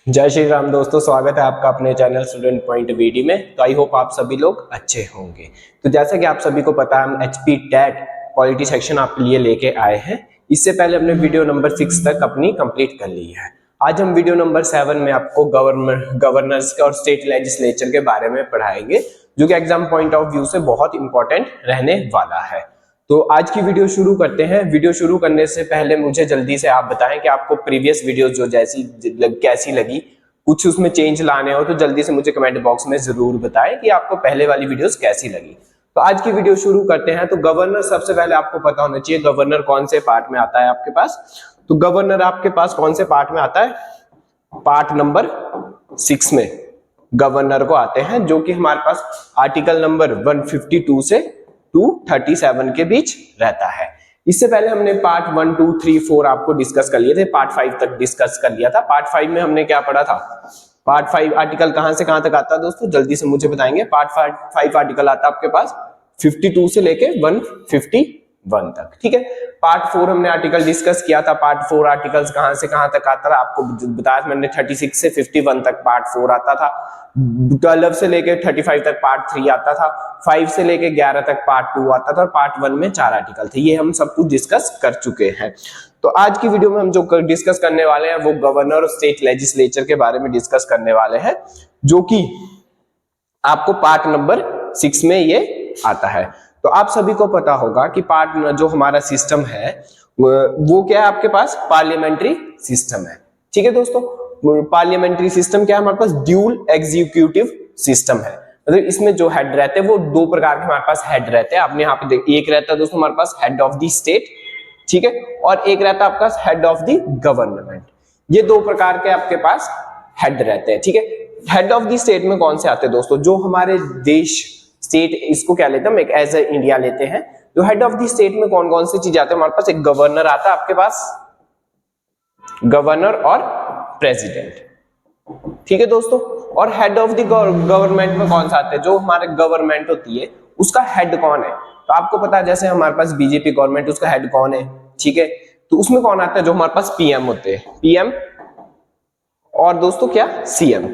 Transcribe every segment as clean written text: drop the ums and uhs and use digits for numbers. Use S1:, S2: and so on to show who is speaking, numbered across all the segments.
S1: जय श्री राम दोस्तों, स्वागत है आपका अपने चैनल स्टूडेंट पॉइंट वीडी में। तो आई होप आप सभी लोग अच्छे होंगे। तो जैसा कि आप सभी को पता है, हम एचपी टेट पॉलिटी सेक्शन आपके लिए लेके आए हैं। इससे पहले हमने वीडियो नंबर 6 तक अपनी कंप्लीट कर ली है। आज हम वीडियो नंबर 7 में आपको गवर्नर्स के और स्टेट लेजिस्लेचर के बारे में पढ़ाएंगे, जो कि एग्जाम पॉइंट ऑफ व्यू से बहुत इंपॉर्टेंट रहने वाला है। तो आज की वीडियो शुरू करते हैं। वीडियो शुरू करने से पहले मुझे जल्दी से आप बताएं कि आपको प्रीवियस वीडियोस जो कैसी लगी, कुछ उसमें चेंज लाने हो तो जल्दी से मुझे कमेंट बॉक्स में जरूर बताएं कि आपको पहले वाली वीडियोस कैसी लगी। तो आज की वीडियो शुरू करते हैं। तो गवर्नर, सबसे पहले आपको पता होना चाहिए गवर्नर कौन से पार्ट में आता है आपके पास। तो गवर्नर आपके पास कौन से पार्ट में आता है? पार्ट नंबर 6 में गवर्नर को आते हैं, जो कि हमारे पास आर्टिकल नंबर 152 से 237 के बीच रहता है। इससे पहले हमने पार्ट 1, 2, 3, 4 आपको डिस्कस कर लिए थे। पार्ट 5 तक डिस्कस कर लिया था। पार्ट 5 में हमने क्या पढ़ा था? पार्ट 5 आर्टिकल कहां से कहां तक आता है दोस्तों, जल्दी से मुझे बताएंगे। पार्ट 5 आर्टिकल आता है आपके पास 52 से लेके 151 तक, ठीक है। पार्ट 4 हमने आर्टिकल डिस्कस किया था। पार्ट 4 आर्टिकल्स कहां से कहां तक आता था आपको बताया मैंने। 36 से 51 तक पार्ट 4 आता था। 12 से लेके 35 तक पार्ट 3 आता था। 5 से लेके 11 तक पार्ट 2 आता था। और पार्ट 1 में 4 आर्टिकल थे। ये हम सब कुछ डिस्कस कर चुके हैं। तो आज की वीडियो में हम जो डिस्कस करने वाले हैं वो गवर्नर और स्टेट लेजिस्लेचर के बारे में डिस्कस करने वाले हैं, जो कि आपको पार्ट नंबर 6 में ये आता है। तो आप सभी को पता होगा कि पार्ट जो हमारा सिस्टम है वो क्या है आपके पास? पार्लियामेंट्री सिस्टम है, ठीक है दोस्तों। पार्लियामेंट्री सिस्टम क्या है हमारे पास? ड्यूल एग्जीक्यूटिव सिस्टम है। मतलब इसमें जो हेड रहते हैं वो दो प्रकार के हमारे पास हेड रहते हैं। आपने यहाँ पे एक रहता है दोस्तों हमारे पास हेड ऑफ द स्टेट, ठीक है, और एक रहता है आपका हेड ऑफ द गवर्नमेंट। ये दो प्रकार के आपके पास हेड रहते हैं, ठीक है। हेड ऑफ द स्टेट में कौन से आते हैं दोस्तों? जो हमारे देश, स्टेट इसको क्या लेते हैं हम, एक एज ए इंडिया लेते हैं। तो हेड ऑफ द स्टेट में कौन कौन सी चीज आते हैं हमारे पास? एक गवर्नर आता है आपके पास, गवर्नर और प्रेसिडेंट, ठीक है दोस्तों। और हेड ऑफ द गवर्नमेंट में कौन सा आता है? जो हमारे गवर्नमेंट होती है उसका हेड कौन है? तो आपको पता है जैसे हमारे पास बीजेपी गवर्नमेंट, उसका हेड कौन है, ठीक है। तो उसमें कौन आता है? जो हमारे पास पीएम होते हैं, पीएम और दोस्तों क्या? सीएम।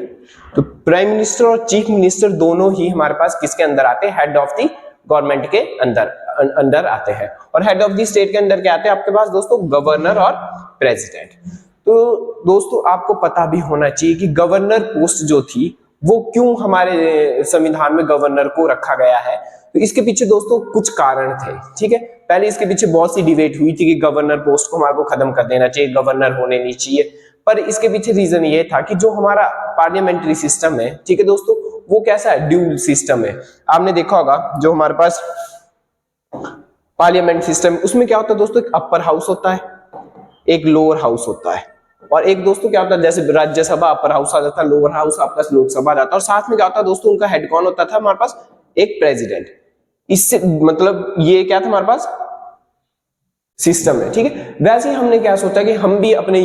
S1: तो प्राइम मिनिस्टर और चीफ मिनिस्टर दोनों ही हमारे पास किसके अंदर आते हैं? हेड ऑफ द गवर्नमेंट के अंदर आते हैं। और हेड ऑफ द स्टेट के अंदर क्या आते हैं आपके पास दोस्तों? गवर्नर और प्रेसिडेंट। तो दोस्तों आपको पता भी होना चाहिए कि गवर्नर पोस्ट जो थी वो क्यों हमारे संविधान में गवर्नर को रखा गया है। तो इसके पीछे दोस्तों कुछ कारण थे, ठीक है। पहले इसके पीछे बहुत सी डिबेट हुई थी कि गवर्नर पोस्ट को हमारे को खत्म कर देना चाहिए, गवर्नर होने नहीं चाहिए। पर इसके पीछे रीजन ये था कि जो हमारा पार्लियामेंट्री सिस्टम है, ठीक है दोस्तों, वो कैसा है? ड्यूल सिस्टम है। आपने देखा होगा जो हमारे पास पार्लियामेंट सिस्टम, उसमें क्या होता है दोस्तों? एक अपर हाउस होता है, एक लोअर हाउस होता है, और एक दोस्तों क्या होता है, जैसे राज्यसभा अपर हाउस आ जाता है, लोअर हाउस आपका लोकसभा जाता है। और साथ में क्या होता है दोस्तों? उनका हेड कौन होता था हमारे पास? एक प्रेसिडेंट। इससे मतलब ये क्या था हमारे पास? सिस्टम है, ठीक है। वैसे ही हमने क्या सोचा कि हम भी अपने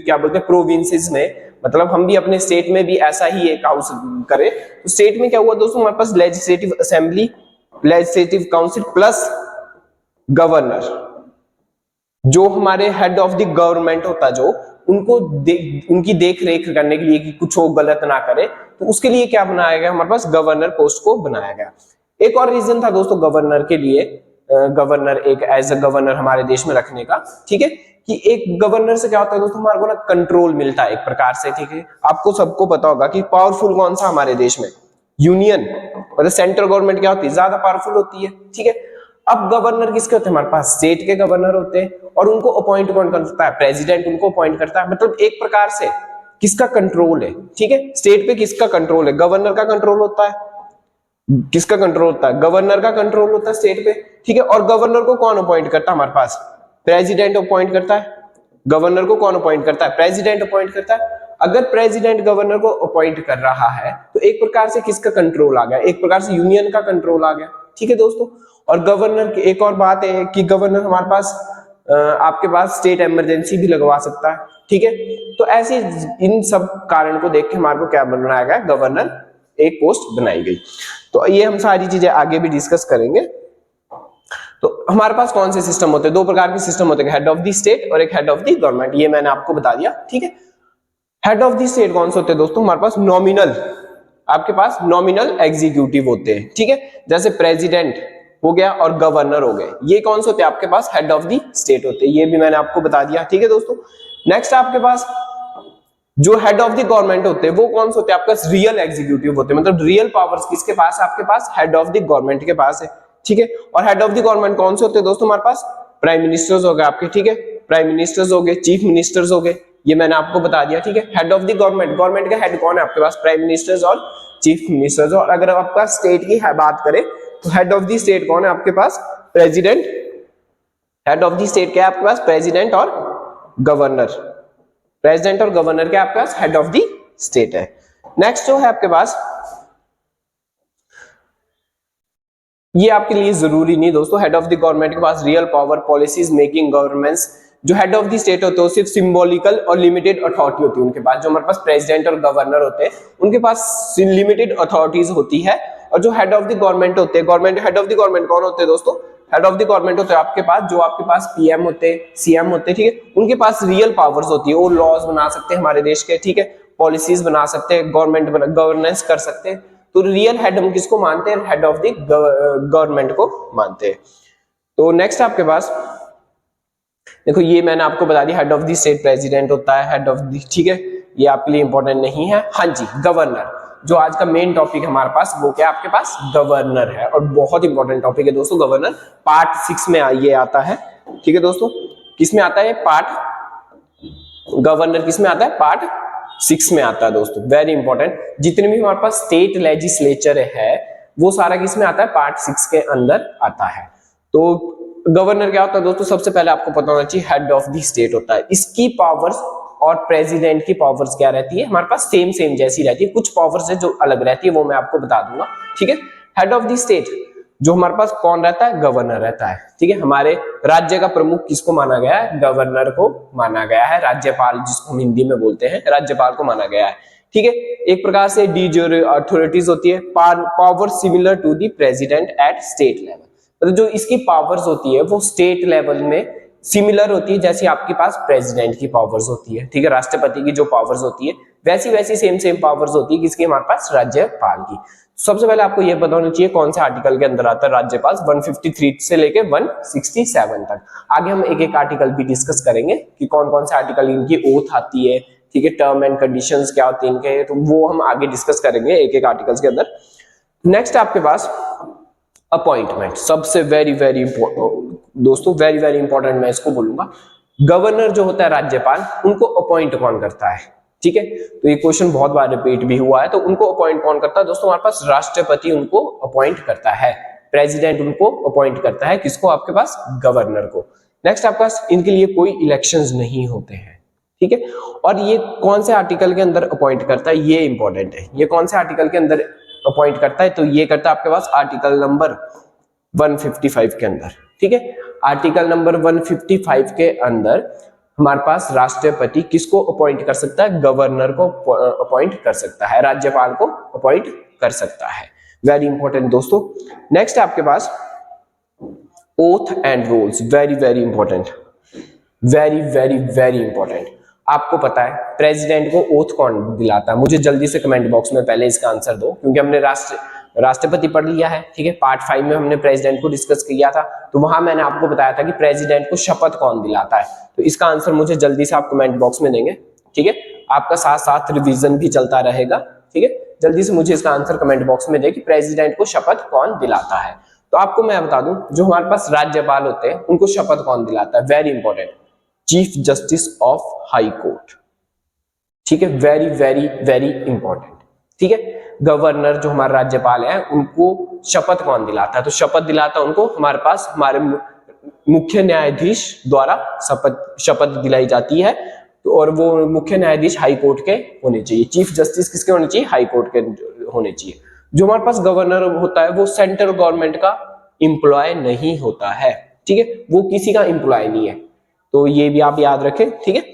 S1: क्या बोलते हैं प्रोविंसेस में, मतलब हम भी अपने स्टेट में भी ऐसा ही एक हाउस करें। तो स्टेट में क्या हुआ दोस्तों? हमारे पास legislative assembly, legislative council plus governor, जो हमारे हेड ऑफ द गवर्नमेंट होता, जो उनको उनकी देख रेख करने के लिए कि कुछ वो गलत ना करे, तो उसके लिए क्या बनाया गया हमारे पास? गवर्नर पोस्ट को बनाया गया। एक और रीजन था दोस्तों गवर्नर के लिए, गवर्नर एक एज अ गवर्नर हमारे देश में रखने का, ठीक है, कि एक गवर्नर से क्या होता है दोस्तों? हमारे को ना कंट्रोल मिलता है एक प्रकार से, ठीक है। आपको सबको पता होगा कि पावरफुल कौन सा हमारे देश में? यूनियन, मतलब सेंट्रल गवर्नमेंट क्या होती है? ज्यादा पावरफुल होती है, ठीक है। अब गवर्नर किसके होते हैं हमारे पास? स्टेट के गवर्नर होते हैं। और उनको अपॉइंट कौन करता है? प्रेसिडेंट उनको अपॉइंट करता है। मतलब एक प्रकार से किसका कंट्रोल है, ठीक है, स्टेट पे किसका कंट्रोल है? गवर्नर का कंट्रोल होता है। किसका कंट्रोल होता है? गवर्नर का कंट्रोल होता है स्टेट पे, ठीक है। और गवर्नर को कौन अपॉइंट करता है हमारे पास? प्रेसिडेंट अपॉइंट करता है। गवर्नर को कौन अपॉइंट करता है? प्रेसिडेंट अपॉइंट करता है। अगर प्रेसिडेंट गवर्नर को अपॉइंट कर रहा है तो एक प्रकार से किसका कंट्रोल आ गया? एक प्रकार से यूनियन का कंट्रोल आ गया, ठीक है दोस्तों। और गवर्नर की एक और बात है कि गवर्नर हमारे पास आपके पास स्टेट इमरजेंसी भी लगवा सकता है, ठीक है। तो ऐसे इन सब कारण को देख के हमारे को क्या बनाया गया? गवर्नर एक पोस्ट बनाई गई। तो ये हम सारी चीजें आगे भी डिस्कस करेंगे। तो हमारे पास कौन से सिस्टम होते हैं? दो प्रकार के सिस्टम होते हैं, हेड ऑफ द स्टेट और एक हेड ऑफ द गवर्नमेंट। ये मैंने आपको बता दिया, ठीक है। हेड ऑफ द स्टेट कौन से होते हैं दोस्तों? हमारे पास नॉमिनल, आपके पास नॉमिनल एग्जीक्यूटिव होते हैं, ठीक है, जैसे प्रेसिडेंट हो गया और गवर्नर हो गए, ये कौन से होते हैं? आपके पास हेड ऑफ द स्टेट होते हैं, ये भी मैंने आपको बता दिया, ठीक है दोस्तों। नेक्स्ट आपके पास जो हेड ऑफ द गवर्नमेंट होते हैं वो कौन से होते हैं? आपके पास रियल एग्जीक्यूटिव होते हैं, मतलब रियल पावर्स किसके पास है? आपके पास हेड ऑफ द गवर्नमेंट के पास है, ठीक है। और हेड ऑफ द गवर्नमेंट कौन से होते हैं दोस्तों? हमारे पास प्राइम मिनिस्टर्स हो गए आपके, ठीक है, प्राइम मिनिस्टर्स हो गए, चीफ मिनिस्टर्स हो गए, ये मैंने आपको बता दिया, ठीक है। Head of the government, government का हेड कौन है आपके पास? प्राइम मिनिस्टर्स और चीफ मिनिस्टर्स। और अगर आपका स्टेट की बात करें तो हेड ऑफ द स्टेट कौन है आपके पास? President. Head of the state क्या है आपके पास? प्रेसिडेंट और गवर्नर। प्रेसिडेंट और गवर्नर के आपके पास हेड ऑफ द स्टेट है। नेक्स्ट जो है आपके पास, ये आपके लिए जरूरी नहीं दोस्तों, हेड ऑफ द गवर्नमेंट के पास real power, policies making, governance. जो हेड ऑफ द स्टेट होते हैं सिर्फ सिंबॉलिकल और लिमिटेड अथॉरिटी होती है उनके पास। जो हमारे पास प्रेसिडेंट और गवर्नर होते हैं उनके पास लिमिटेड अथॉरिटीज होती है। और जो हेड ऑफ द गवर्नमेंट होते हैं, government head of the government कौन होते हैं दोस्तों? हेड ऑफ द गवर्नमेंट होते हैं आपके पास, जो आपके पास पीएम होते हैं, सीएम होते हैं, ठीक है, उनके पास रियल पावर्स होती है, वो लॉज बना सकते हैं हमारे देश के, ठीक है, पॉलिसीज बना सकते हैं, गवर्नेंस कर सकते हैं। तो रियल हेड हम किसको मानते हैं? हेड ऑफ द गवर्नमेंट को मानते हैं। तो नेक्स्ट आपके पास देखो, ये मैंने आपको बता दिया, head of the state president होता है, हेड ऑफ द, ठीक है, ये आपके लिए इंपॉर्टेंट नहीं है। हाँ जी, गवर्नर, जो आज का मेन टॉपिक हमारे पास, वो क्या आपके पास? गवर्नर है, और बहुत इंपॉर्टेंट टॉपिक है दोस्तों गवर्नर। पार्ट 6 में ये आता है, ठीक है दोस्तों। किस में आता है? पार्ट गवर्नर किस में आता है? पार्ट 6 में आता है दोस्तों, वेरी इंपॉर्टेंट। जितने भी हमारे पास स्टेट लेजिस्लेचर है वो सारा किस में आता है? पार्ट 6 के अंदर आता है। तो गवर्नर क्या होता है दोस्तों? सबसे पहले आपको पता होना चाहिए, हेड ऑफ द स्टेट होता है। इसकी पावर्स और प्रेसिडेंट की पावर्स क्या रहती है? हमारे पास सेम जैसी रहती है, कुछ पावर्स है जो अलग रहती है, वो मैं आपको बता दूंगा, ठीक है। हेड ऑफ द स्टेट जो हमारे पास कौन रहता है? गवर्नर रहता है, ठीक है। हमारे राज्य का प्रमुख किसको माना गया है? गवर्नर को माना गया है। राज्यपाल जिसको हम हिंदी में बोलते हैं, राज्यपाल को माना गया है, ठीक है। एक प्रकार से डी ज्यूरी अथॉरिटीज होती है, power similar to the president at state level, मतलब जो इसकी पावर्स होती है वो स्टेट लेवल में सिमिलर होती है, जैसे आपके पास प्रेसिडेंट की पावर्स होती है, ठीक है, राष्ट्रपति की जो पावर्स होती है वैसी सेम पावर्स होती है किसकी? हमारे पास राज्यपाल की। सबसे पहले आपको यह पता होना चाहिए कौन से आर्टिकल के अंदर आता है राज्यपाल, 153 से लेके 167 तक। आगे हम एक एक आर्टिकल भी डिस्कस करेंगे कि कौन कौन से आर्टिकल इनकी ओथ आती है, ठीक है, टर्म एंड कंडीशंस क्या होती है इनके, तो वो हम आगे डिस्कस करेंगे एक एक आर्टिकल्स के अंदर। नेक्स्ट आपके पास अपॉइंटमेंट, सबसे वेरी दोस्तों वेरी इंपॉर्टेंट मैं इसको बोलूंगा। गवर्नर जो होता है राज्यपाल, उनको अपॉइंट कौन करता है? ठीक है, तो ये क्वेश्चन बहुत बार रिपीट भी हुआ है। तो उनको अपॉइंट कौन करता है दोस्तों? हमारे पास राष्ट्रपति उनको अपॉइंट करता है, प्रेसिडेंट उनको अपॉइंट करता है, किसको? आपके पास गवर्नर को। नेक्स्ट आपके पास इनके लिए कोई इलेक्शंस नहीं होते हैं, ठीक है। और ये कौन से आर्टिकल के अंदर अपॉइंट करता है, ये इंपॉर्टेंट है। ये कौन से आर्टिकल के अंदर अपॉइंट करता है? तो ये करता है आपके पास आर्टिकल नंबर 155 के अंदर, ठीक है। आर्टिकल नंबर 155 के अंदर हमारे पास राष्ट्रपति किसको अपॉइंट कर सकता है? गवर्नर को अपॉइंट कर सकता है, राज्यपाल को अपॉइंट कर सकता है। वेरी इंपॉर्टेंट दोस्तों। नेक्स्ट आपके पास oath and roles, very important, very important. आपको पता है प्रेसिडेंट को ओथ कौन दिलाता है? मुझे जल्दी से कमेंट बॉक्स में पहले इसका आंसर दो, क्योंकि हमने राष्ट्रपति पढ़ लिया है, ठीक है। पार्ट 5 में हमने प्रेसिडेंट को डिस्कस किया था, तो वहां मैंने आपको बताया था कि प्रेसिडेंट को शपथ कौन दिलाता है। तो इसका आंसर मुझे जल्दी से आप कमेंट बॉक्स में देंगे, ठीक है। आपका साथ साथ रिवीजन भी चलता रहेगा, ठीक है। जल्दी से मुझे इसका आंसर कमेंट बॉक्स में दे कि प्रेसिडेंट को शपथ कौन दिलाता है। तो आपको मैं बता दूं, जो हमारे पास राज्यपाल होते हैं उनको शपथ कौन दिलाता है? Very important, chief justice of high court, ठीक है। वेरी इंपॉर्टेंट, ठीक है। गवर्नर जो हमारे राज्यपाल है उनको शपथ कौन दिलाता है? तो शपथ दिलाता है उनको हमारे पास हमारे मुख्य न्यायाधीश द्वारा शपथ दिलाई जाती है। और वो मुख्य न्यायाधीश हाई कोर्ट के होने चाहिए। चीफ जस्टिस किसके होने चाहिए? हाई कोर्ट के होने चाहिए। जो हमारे पास गवर्नर होता है वो सेंट्रल गवर्नमेंट का एम्प्लॉय नहीं होता है, ठीक है, वो किसी का एम्प्लॉय नहीं है। तो ये भी आप याद रखें, ठीक है।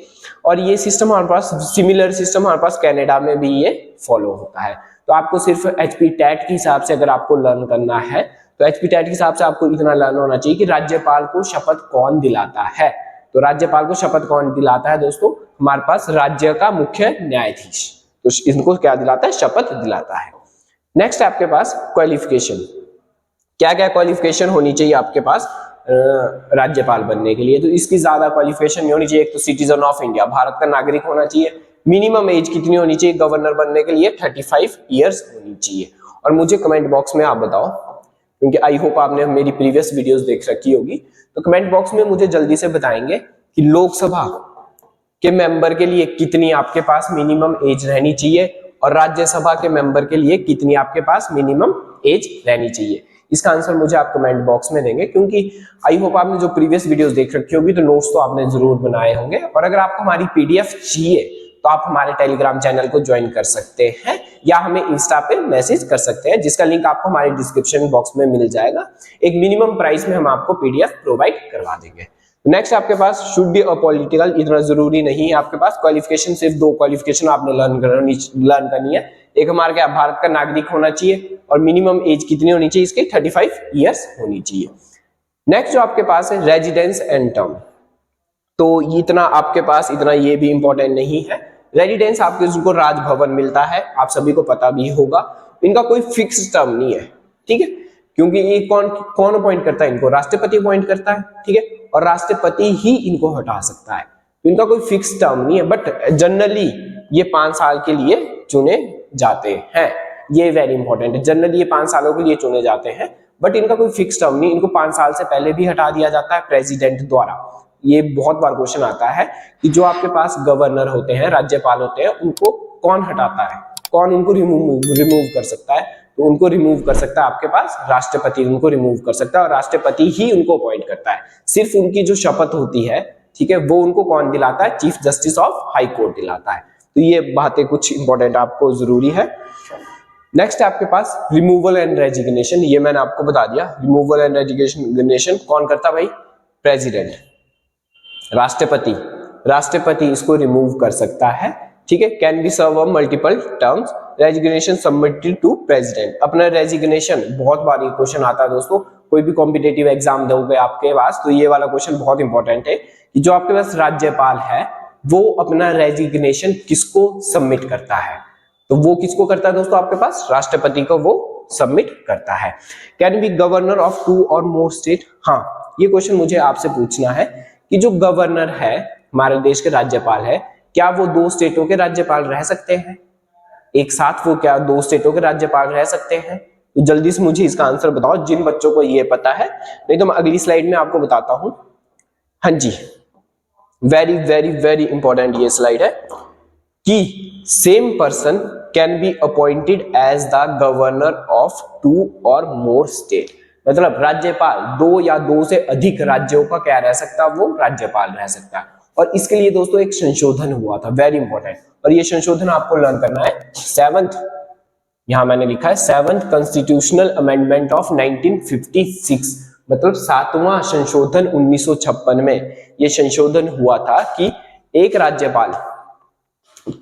S1: और ये सिस्टम हमारे पास, सिमिलर सिस्टम हमारे पास कनाडा में भी ये फॉलो होता है। तो आपको सिर्फ एचपी टेट के हिसाब से अगर आपको लर्न करना है तो एचपी टेट के हिसाब से आपको इतना लर्न होना चाहिए कि राज्यपाल को शपथ कौन दिलाता है। तो राज्यपाल को शपथ कौन दिलाता है दोस्तों? हमारे पास राज्य का मुख्य न्यायाधीश, तो इनको क्या दिलाता है? शपथ दिलाता है। नेक्स्ट आपके पास क्वालिफिकेशन, क्या क्या क्वालिफिकेशन होनी चाहिए आपके पास राज्यपाल बनने के लिए? तो इसकी ज्यादा क्वालिफिकेशन नहीं होनी चाहिए। एक तो सिटीजन ऑफ इंडिया, भारत का नागरिक होना चाहिए। मिनिमम एज कितनी होनी चाहिए गवर्नर बनने के लिए? 35 इयर्स होनी चाहिए। और मुझे कमेंट बॉक्स में आप बताओ, क्योंकि आई होप आपने मेरी प्रीवियस वीडियोस देख रखी होगी, तो कमेंट बॉक्स में मुझे जल्दी से बताएंगे कि लोकसभा के मेंबर के लिए कितनी आपके पास मिनिमम एज रहनी चाहिए और राज्यसभा के मेंबर के लिए कितनी आपके पास मिनिमम एज रहनी चाहिए। इसका आंसर मुझे आप कमेंट बॉक्स में देंगे, क्योंकि आई होप आपने जो प्रीवियस वीडियोस देख रखी होगी तो नोट्स तो आपने जरूर बनाए होंगे। और अगर आपको हमारी पीडीएफ चाहिए तो आप हमारे टेलीग्राम चैनल को ज्वाइन कर सकते हैं या हमें इंस्टा पे मैसेज कर सकते हैं, जिसका लिंक आपको हमारे डिस्क्रिप्शन बॉक्स में मिल जाएगा। एक मिनिमम प्राइस में हम आपको पीडीएफ प्रोवाइड करवा देंगे। नेक्स्ट आपके पास शुड बी अ पॉलिटिकल, इतना जरूरी नहीं है आपके पास। क्वालिफिकेशन सिर्फ 2 क्वालिफिकेशन आपने लर्न करनी है। एक हमारा क्या, भारत का नागरिक होना चाहिए और मिनिमम एज कितनी होनी चाहिए इसकी? 35 इयर्स होनी चाहिए। नेक्स्ट जो आपके पास है रेजिडेंस एंड टर्म, तो इतना आपके पास, इतना ये भी इंपॉर्टेंट नहीं है। रेजिडेंस आपके जिनको राजभवन मिलता है, आप सभी को पता भी होगा, इनका कोई फिक्स टर्म नहीं है, ठीक है, क्योंकि ये कौन अपॉइंट करता है इनको? राष्ट्रपति अपॉइंट करता है, ठीक है, और राष्ट्रपति ही इनको हटा सकता है, तो इनका कोई फिक्स टर्म नहीं है। बट जनरली ये 5 साल के लिए चुने जाते हैं, ये वेरी इंपॉर्टेंट है। जनरली ये 5 सालों के लिए चुने जाते हैं, बट इनका कोई फिक्स टर्म नहीं। इनको 5 साल से पहले भी हटा दिया जाता है प्रेसिडेंट द्वारा। ये बहुत बार क्वेश्चन आता है कि जो आपके पास गवर्नर होते हैं, राज्यपाल होते हैं, उनको कौन हटाता है, कौन उनको रिमूव कर सकता है? तो उनको रिमूव कर सकता है आपके पास राष्ट्रपति, उनको रिमूव कर सकता है और राष्ट्रपति ही उनको अपॉइंट करता है। सिर्फ उनकी जो शपथ होती है, ठीक है, वो उनको कौन दिलाता है? Chief justice of high court दिलाता है। तो ये बातें कुछ इंपॉर्टेंट आपको जरूरी है। नेक्स्ट आपके पास रिमूवल एंड रेजिग्नेशन, ये मैंने आपको बता दिया। रिमूवल एंड रेजिग्नेशन कौन करता भाई? प्रेसिडेंट, राष्ट्रपति इसको रिमूव कर सकता है, ठीक है। Can be serve multiple terms, resignation submitted to president. अपना रेजिग्नेशन बहुत बार ये क्वेश्चन आता है दोस्तों, कोई भी कॉम्पिटेटिव एग्जाम दोगे आपके पास तो ये वाला क्वेश्चन बहुत इंपॉर्टेंट है कि जो आपके पास राज्यपाल है वो अपना रेजिग्नेशन किसको सबमिट करता है? तो वो किसको करता है दोस्तों? आपके पास राष्ट्रपति को वो सबमिट करता है। कैन बी गवर्नर ऑफ 2 और मोर स्टेट, हाँ ये क्वेश्चन मुझे आपसे पूछना है कि जो गवर्नर है हमारे देश के राज्यपाल है, क्या वो 2 स्टेटों के राज्यपाल रह सकते हैं? एक साथ वो क्या 2 स्टेटों के राज्यपाल रह सकते हैं? तो जल्दी से मुझे इसका आंसर बताओ जिन बच्चों को ये पता है, नहीं तो मैं अगली स्लाइड में आपको बताता हूं। हाँ जी, वेरी वेरी वेरी इंपॉर्टेंट ये स्लाइड है कि same person can be appointed as the governor of 2 और मोर स्टेट। मतलब राज्यपाल 2 या 2 से अधिक राज्यों का क्या रह सकता है? वो राज्यपाल रह सकता है। और इसके लिए दोस्तों एक संशोधन हुआ था, वेरी इंपॉर्टेंट, और ये संशोधन आपको लर्न करना है। 7th, यहां मैंने लिखा है 7th कॉन्स्टिट्यूशनल अमेंडमेंट ऑफ 1956, मतलब 7वां संशोधन 1956 में ये संशोधन हुआ था कि एक राज्यपाल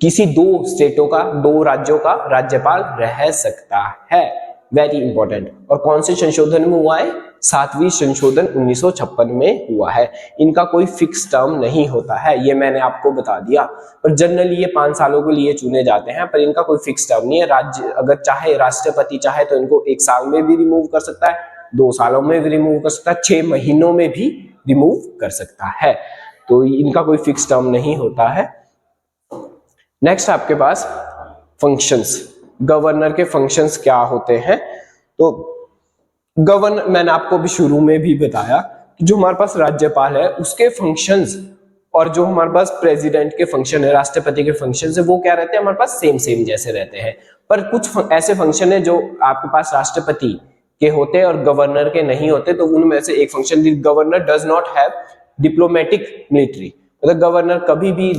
S1: किसी 2 स्टेटों का, 2 राज्यों का राज्यपाल रह सकता है। Very important. और कौन से संशोधन में हुआ है? 7वीं संशोधन 1956 में हुआ है। इनका कोई फिक्स टर्म नहीं होता है, ये मैंने आपको बता दिया। और जनरली ये 5 सालों के लिए चुने जाते हैं, पर इनका कोई फिक्स टर्म नहीं है। राज्य अगर चाहे, राष्ट्रपति चाहे तो इनको 1 साल में भी रिमूव कर सकता है, 2 सालों में भी रिमूव कर सकता है, 6 महीनों में भी रिमूव कर सकता है। तो इनका कोई फिक्स टर्म नहीं होता है। नेक्स्ट आपके पास फंक्शंस, गवर्नर के फंक्शंस क्या होते हैं? तो गवर्नर, मैंने आपको भी शुरू में भी बताया कि जो हमारे पास राज्यपाल है उसके फंक्शंस और जो हमारे पास प्रेसिडेंट के फंक्शन है, राष्ट्रपति के फंक्शन है, वो क्या रहते हैं? हमारे पास सेम जैसे रहते हैं। पर कुछ ऐसे फंक्शन है जो आपके पास राष्ट्रपति के होते हैं और गवर्नर के नहीं होते। तो उनमें से एक function, governor does not have diplomatic military, मतलब गवर्नर कभी भी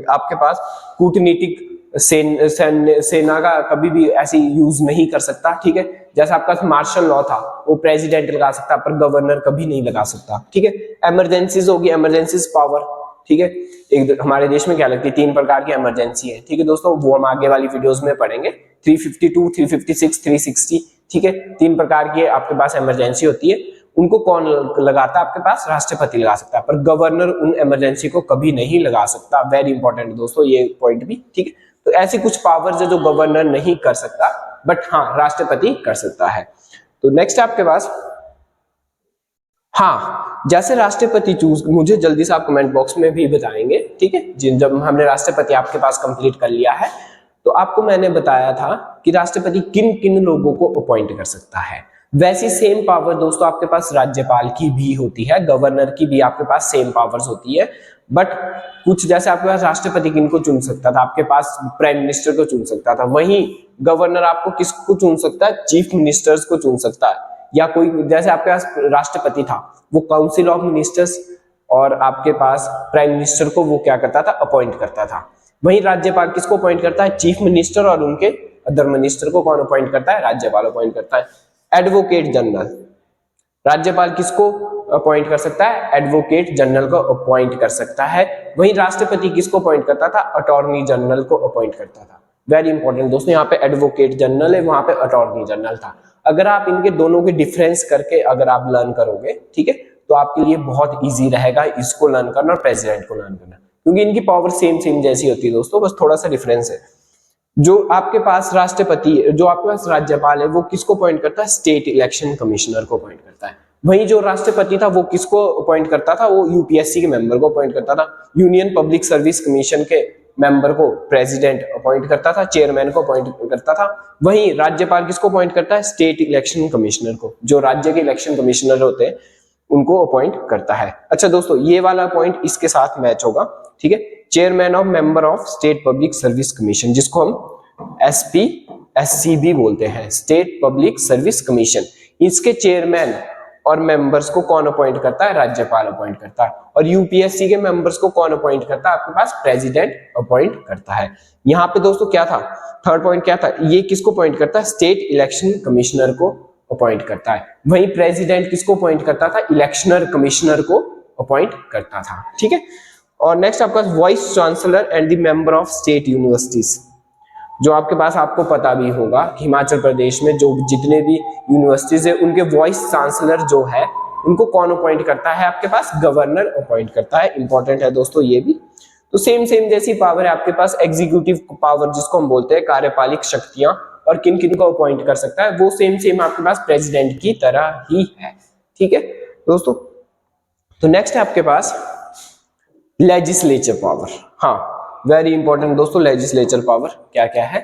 S1: आपके पास कूटनीतिक सेना का कभी भी ऐसी यूज नहीं कर सकता, ठीक है। जैसा आपका मार्शल लॉ था, वो प्रेसिडेंट लगा सकता पर गवर्नर कभी नहीं लगा सकता, ठीक है। इमरजेंसीज होगी, इमरजेंसीज पावर, ठीक है। एक हमारे देश में क्या लगती है? 3 प्रकार की इमरजेंसी है, ठीक है दोस्तों, वो हम आगे वाली वीडियोस में पढ़ेंगे। 352, 356, 360, ठीक है। 3 प्रकार की आपके पास इमरजेंसी होती है। उनको कौन लगाता है आपके पास? राष्ट्रपति लगा सकता है, पर गवर्नर उन इमरजेंसी को कभी नहीं लगा सकता। वेरी इंपॉर्टेंट दोस्तों ये पॉइंट भी, ठीक है। तो ऐसी कुछ पावर्स है जो गवर्नर नहीं कर सकता, बट हाँ राष्ट्रपति कर सकता है। तो नेक्स्ट आपके पास, हाँ जैसे राष्ट्रपति चूज, मुझे जल्दी से आप कमेंट बॉक्स में भी बताएंगे, ठीक है। जब हमने राष्ट्रपति आपके पास कंप्लीट कर लिया है तो आपको मैंने बताया था कि राष्ट्रपति किन किन लोगों को अपॉइंट कर सकता है। वैसी सेम पावर दोस्तों आपके पास राज्यपाल की भी होती है, गवर्नर की भी आपके पास सेम पावर्स होती है। बट कुछ जैसे आपके पास राष्ट्रपति किनको चुन सकता था, आपके पास प्राइम मिनिस्टर को चुन सकता था, वहीं गवर्नर आपको किसको चुन सकता है? चीफ मिनिस्टर्स को चुन सकता है। या कोई जैसे आपके पास राष्ट्रपति था वो काउंसिल ऑफ मिनिस्टर्स और आपके पास प्राइम मिनिस्टर को वो क्या करता था? अपॉइंट करता था। वहीं राज्यपाल किसको अपॉइंट करता है? चीफ मिनिस्टर और उनके अदर मिनिस्टर को कौन अपॉइंट करता है? राज्यपाल अपॉइंट करता है। एडवोकेट जनरल, राज्यपाल किसको अपॉइंट कर सकता है? एडवोकेट जनरल को अपॉइंट कर सकता है। वहीं राष्ट्रपति किसको अपॉइंट करता था? अटॉर्नी जनरल को अपॉइंट करता था। वेरी इंपॉर्टेंट दोस्तों, यहाँ पे एडवोकेट जनरल है, वहां पे अटॉर्नी जनरल था। अगर आप इनके दोनों के डिफरेंस करके अगर आप लर्न करोगे, ठीक है, तो आपके लिए बहुत इजी रहेगा इसको लर्न करना और प्रेसिडेंट को लर्न करना, क्योंकि इनकी पावर सेम सेम जैसी होती है दोस्तों, बस थोड़ा सा डिफरेंस है। जो आपके पास राष्ट्रपति, जो आपके पास राज्यपाल है, वो किसको अपॉइंट करता है? स्टेट इलेक्शन कमिश्नर को अपॉइंट करता है। वहीं जो राष्ट्रपति था वो किसको अपॉइंट करता था? वो यूपीएससी के मेंबर को अपॉइंट करता था। यूनियन पब्लिक सर्विस कमीशन के मेंबर को प्रेसिडेंट अपॉइंट करता था, चेयरमैन को अपॉइंट करता था। वहीं राज्यपाल किसको अपॉइंट करता है? स्टेट इलेक्शन कमिश्नर को, जो राज्य के इलेक्शन कमिश्नर होते हैं उनको अपॉइंट करता है। अच्छा दोस्तों, ये वाला पॉइंट इसके साथ मैच होगा, ठीक है। Chairman of member of state public service commission, जिसको हम SPSC बोलते हैं, स्टेट पब्लिक सर्विस कमीशन, इसके चेयरमैन और मेंबर्स को कौन अपॉइंट करता है? राज्यपाल अपॉइंट करता है। और यूपीएससी के मेंबर्स को कौन अपॉइंट करता है? आपके पास प्रेसिडेंट अपॉइंट करता है। यहाँ पे दोस्तों क्या था? थर्ड पॉइंट क्या था? ये किसको अपॉइंट करता है? स्टेट इलेक्शन कमिश्नर को अपॉइंट करता है। वहीं प्रेसिडेंट किसको अपॉइंट करता था? इलेक्शनर कमिश्नर को अपॉइंट करता था, ठीक है। और नेक्स्ट आपका vice chancellor and the member of state universities, जो आपके पास आपको पता भी होगा हिमाचल प्रदेश में जो जितने भी यूनिवर्सिटीज है उनके वाइस चांसलर जो है उनको कौन अपॉइंट करता है? आपके पास गवर्नर अपॉइंट करता है। इंपॉर्टेंट है दोस्तों ये भी। तो सेम सेम जैसी पावर है आपके पास एग्जीक्यूटिव पावर, जिसको हम बोलते हैं कार्यपालिक शक्तियां, और किन किन को अपॉइंट कर सकता है, वो सेम सेम आपके पास प्रेसिडेंट की तरह ही है, ठीक है दोस्तों। तो नेक्स्ट है आपके पास लेजिस्लेचर पावर। हाँ वेरी इंपॉर्टेंट दोस्तों, लेजिस्लेचर पावर क्या क्या है?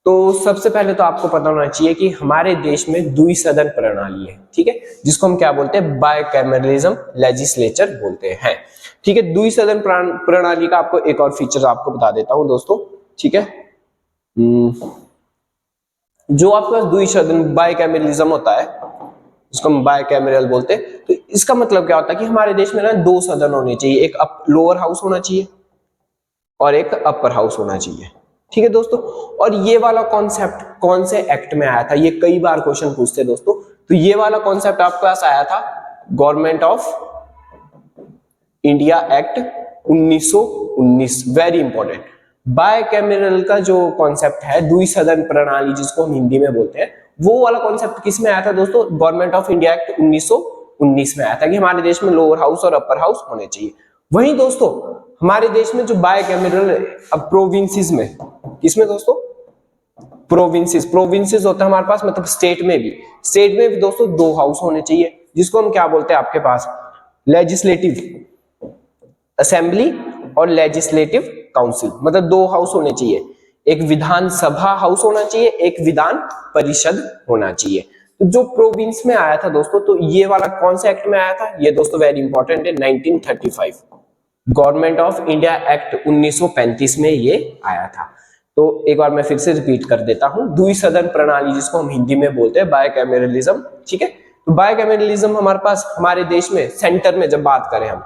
S1: तो सबसे पहले तो आपको पता होना चाहिए कि हमारे देश में द्विसदन प्रणाली है, ठीक है, जिसको हम क्या बोलते हैं? बायकैमरलिज्म लेजिस्लेचर बोलते हैं, ठीक है। द्विसदन प्रणाली का आपको एक और फीचर आपको बता देता हूं दोस्तों, ठीक है। जो आपके पास द्विसदन बायकैमरलिज्म होता है, जिसको हम बायकैमरल बोलते हैं, तो इसका मतलब क्या होता है कि हमारे देश में ना दो सदन होने चाहिए, एक लोअर हाउस होना चाहिए और एक अपर हाउस होना चाहिए, ठीक है दोस्तों। और ये वाला कॉन्सेप्ट कौन से एक्ट में आया था? ये कई बार क्वेश्चन पूछते हैं दोस्तों। तो ये वाला कॉन्सेप्ट आपके पास आया था government of India act 1919। Very important, bicameral का जो कॉन्सेप्ट है, द्विसदन प्रणाली जिसको हम हिंदी में बोलते हैं, वो वाला कॉन्सेप्ट किस में आया था दोस्तों? गवर्नमेंट ऑफ इंडिया एक्ट 1919 में आया था कि हमारे देश में लोअर हाउस और अपर हाउस होने चाहिए। वहीं दोस्तों हमारे देश में जो बायकैमरल, अब प्रोविंसेस में, किसमें दोस्तों? प्रोविंसेस होता है हमारे पास, मतलब स्टेट में भी दोस्तों दो हाउस होने चाहिए, जिसको हम क्या बोलते हैं? आपके पास लेजिस्लेटिव असेंबली और लेजिस्लेटिव काउंसिल, मतलब दो हाउस होने चाहिए। एक विधानसभा हाउस होना चाहिए, एक विधान परिषद होना चाहिए। तो जो प्रोविंस में आया था दोस्तों, तो ये वाला कौन से एक्ट में आया था? ये दोस्तों वेरी इंपॉर्टेंट है, 1935 गवर्नमेंट ऑफ इंडिया एक्ट 1935 में ये आया था। तो एक बार मैं फिर से रिपीट कर देता हूं, द्विसदन प्रणाली जिसको हम हिंदी में बोलते हैं बायकैमरलिज्म, ठीक है। तो बायकैमरलिज्म हमारे पास हमारे देश में सेंटर में, जब बात करें हम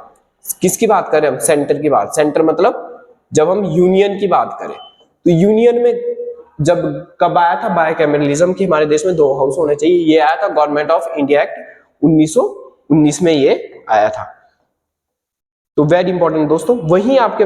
S1: किसकी बात करें? हम सेंटर की बात, सेंटर मतलब जब हम यूनियन की बात करें, तो यूनियन में जब कब आया था बायकैमरलिज्म कि हमारे देश में दो हाउस होने चाहिए? ये आया था गवर्नमेंट ऑफ इंडिया एक्ट 1919 में ये आया था। तो वेरी इंपॉर्टेंट दोस्तों। वहीं आपके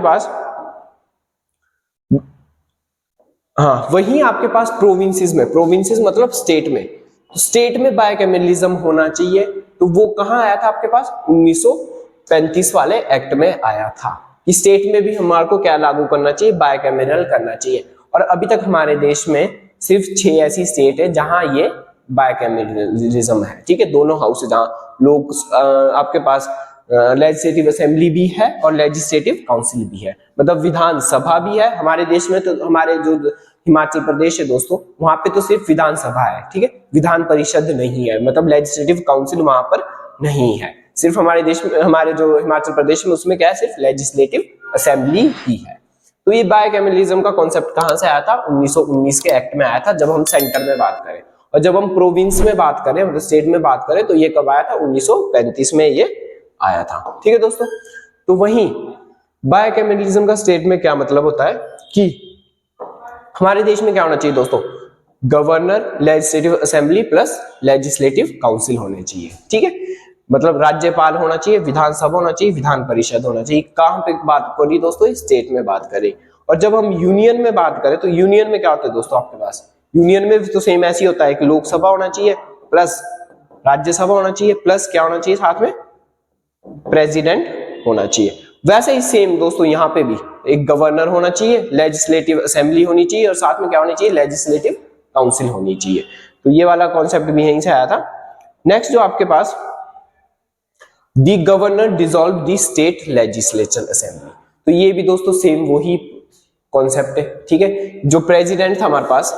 S1: पास प्रोविंसेस में, प्रोविंसेस मतलब स्टेट में, तो स्टेट में बायकैमरलिज्म होना चाहिए तो वो कहाँ आया था आपके पास, 1935 वाले एक्ट में आया था। इस स्टेट में भी हमारे को क्या लागू करना चाहिए, बायकैमरल करना चाहिए। और अभी तक हमारे देश में सिर्फ 6 ऐसी स्टेट है जहां ये बायकैमरलिज्म है, ठीक है, दोनों हाउस है, जहां लोग आपके पास लेजिस्लेटिव असेंबली भी है और लेजिस्लेटिव काउंसिल भी है, मतलब विधानसभा भी है हमारे देश में। तो हमारे जो हिमाचल प्रदेश है दोस्तों, वहां पे तो सिर्फ विधानसभा है, ठीक है, विधान परिषद नहीं है, मतलब लेजिस्लेटिव काउंसिल वहां पर नहीं है। सिर्फ हमारे देश में, हमारे जो हिमाचल प्रदेश में, उसमें क्या है, सिर्फ लेजिस्लेटिव असेंबली ही है। तो ये बायकैमरलिज्म का कॉन्सेप्ट कहां से आया था, 1919 के एक्ट में आया था, जब हम सेंटर में बात करें। और जब हम प्रोविंस में बात करें, मतलब स्टेट में बात करें, तो ये कब आया था, 1935 में ये आया था, ठीक है दोस्तों। तो वहीं बायकैमरलिज्म का स्टेट में क्या मतलब होता है कि हमारे देश में क्या होना चाहिए दोस्तों, governor, legislative assembly plus legislative council होने चाहिए, ठीक है, मतलब राज्यपाल होना चाहिए, विधानसभा होना चाहिए, विधान परिषद होना चाहिए। कहां पे बात करी दोस्तों, स्टेट में बात करें। और जब हम यूनियन में बात करें, तो यूनियन में क्या होता है दोस्तों आपके पास, यूनियन में भी तो सेम ऐसी होता है कि लोकसभा होना चाहिए प्लस राज्यसभा होना चाहिए प्लस क्या होना चाहिए, साथ में प्रेसिडेंट होना चाहिए। वैसे ही सेम दोस्तों यहाँ पे भी एक गवर्नर होना चाहिए, लेजिस्लेटिव असेंबली होनी चाहिए और साथ में क्या होनी चाहिए, लेजिस्लेटिव काउंसिल होनी चाहिए। तो ये वाला कॉन्सेप्ट भी यहीं से आया था। नेक्स्ट जो आपके पास, the governor dissolve the state legislature assembly, तो ये भी दोस्तों सेम वही कॉन्सेप्ट है, ठीक है। जो प्रेसिडेंट था हमारे पास,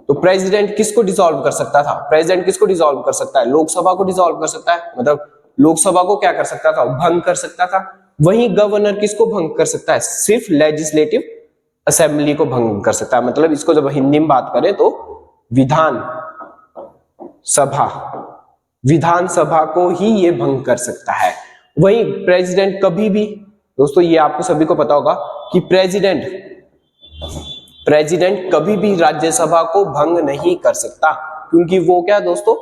S1: तो प्रेसिडेंट किसको डिसॉल्व कर सकता था, प्रेसिडेंट किसको डिसॉल्व कर सकता है, लोकसभा को डिसॉल्व कर सकता है, मतलब लोकसभा को क्या कर सकता था, भंग कर सकता था। वहीं गवर्नर किसको भंग कर सकता है, सिर्फ लेजिस्लेटिव असेंबली को भंग कर सकता है। मतलब इसको जब हिंदी में बात करें तो विधानसभा को ही ये भंग कर सकता है। वहीं प्रेसिडेंट कभी भी दोस्तों, ये आपको सभी को पता होगा कि प्रेसिडेंट कभी भी राज्यसभा को भंग नहीं कर सकता, क्योंकि वो क्या दोस्तों,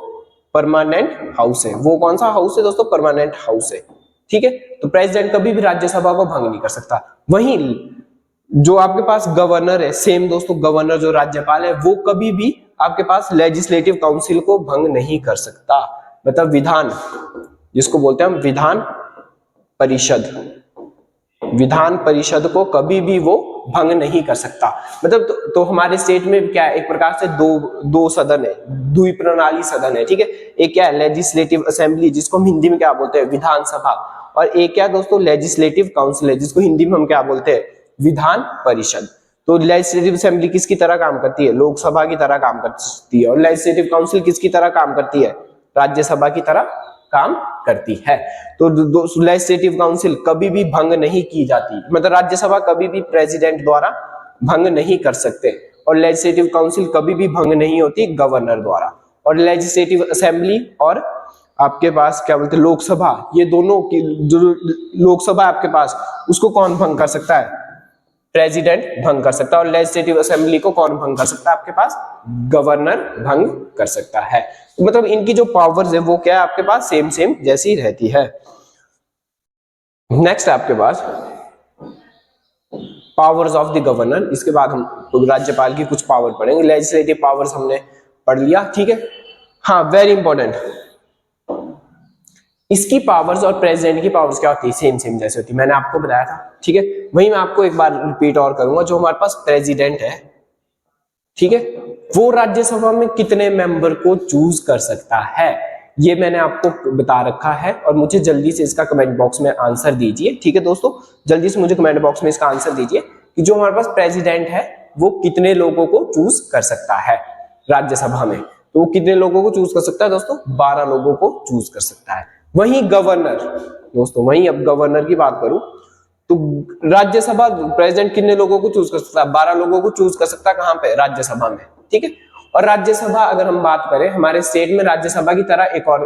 S1: परमानेंट हाउस है। वो कौन सा हाउस है दोस्तों, परमानेंट हाउस है, ठीक है। तो प्रेसिडेंट कभी भी राज्यसभा को भंग नहीं कर सकता। वहीं जो आपके पास गवर्नर है, सेम दोस्तों, गवर्नर जो राज्यपाल है, वो कभी भी आपके पास लेजिस्लेटिव काउंसिल को भंग नहीं कर सकता, मतलब विधान, जिसको बोलते हैं हम विधान परिषद को कभी भी वो भंग नहीं कर सकता। मतलब तो हमारे स्टेट में क्या है, एक प्रकार से दो सदन है, द्विप्रणाली सदन है, ठीक है। एक क्या है, लेजिस्लेटिव असेंबली, जिसको हम हिंदी में क्या बोलते हैं, विधानसभा, और एक क्या दोस्तों, लेजिस्लेटिव काउंसिल है, जिसको हिंदी में हम क्या बोलते हैं, विधान परिषद। तो लेजिस्लेटिव असेंबली किसकी तरह काम करती है, लोकसभा की तरह काम करती है, और लेजिस्लेटिव काउंसिल किसकी तरह काम करती है, राज्यसभा की तरह काम करती है। तो लेजिस्लेटिव काउंसिल कभी भी भंग नहीं की जाती, मतलब राज्यसभा कभी भी प्रेसिडेंट द्वारा भंग नहीं कर सकते, और लेजिस्लेटिव काउंसिल कभी भी भंग नहीं होती गवर्नर द्वारा। और लेजिस्लेटिव असेंबली और आपके पास क्या बोलते हैं, लोकसभा, ये दोनों की जो लोकसभा आपके पास, उसको कौन भंग कर सकता है, प्रेसिडेंट भंग कर सकता है। और लेजिस्लेटिव असेंबली को कौन भंग कर सकता है, आपके पास गवर्नर भंग कर सकता है। तो मतलब इनकी जो पावर्स है वो क्या है, आपके पास सेम जैसी रहती है। नेक्स्ट आपके पास पावर्स ऑफ द गवर्नर, इसके बाद हम राज्यपाल की कुछ पावर पढ़ेंगे। लेजिस्लेटिव पावर्स हमने पढ़ लिया, ठीक है। हाँ, वेरी इंपॉर्टेंट, इसकी पावर्स और प्रेसिडेंट की पावर्स क्या होती है, सेम जैसे होती है, मैंने आपको बताया था, ठीक है। वही मैं आपको एक बार रिपीट और करूंगा। जो हमारे पास प्रेसिडेंट है, ठीक है, वो राज्यसभा में कितने मेंबर को चूज कर सकता है, ये मैंने आपको बता रखा है। और मुझे जल्दी से इसका कमेंट बॉक्स में आंसर दीजिए, ठीक है दोस्तों, जल्दी से मुझे कमेंट बॉक्स में इसका आंसर दीजिए कि जो हमारे पास प्रेसिडेंट है वो कितने लोगों को चूज कर सकता है राज्यसभा में। तो वो कितने लोगों को चूज कर सकता है दोस्तों, 12 लोगों को चूज कर सकता है। वहीं गवर्नर दोस्तों, वहीं अब गवर्नर की बात करूं तो राज्यसभा प्रेसिडेंट कितने लोगों को चूज कर सकता है, 12 लोगों को चूज कर सकता है, कहां पे, राज्यसभा में, ठीक है। और राज्यसभा अगर हम बात करें, हमारे स्टेट में राज्यसभा की तरह एक और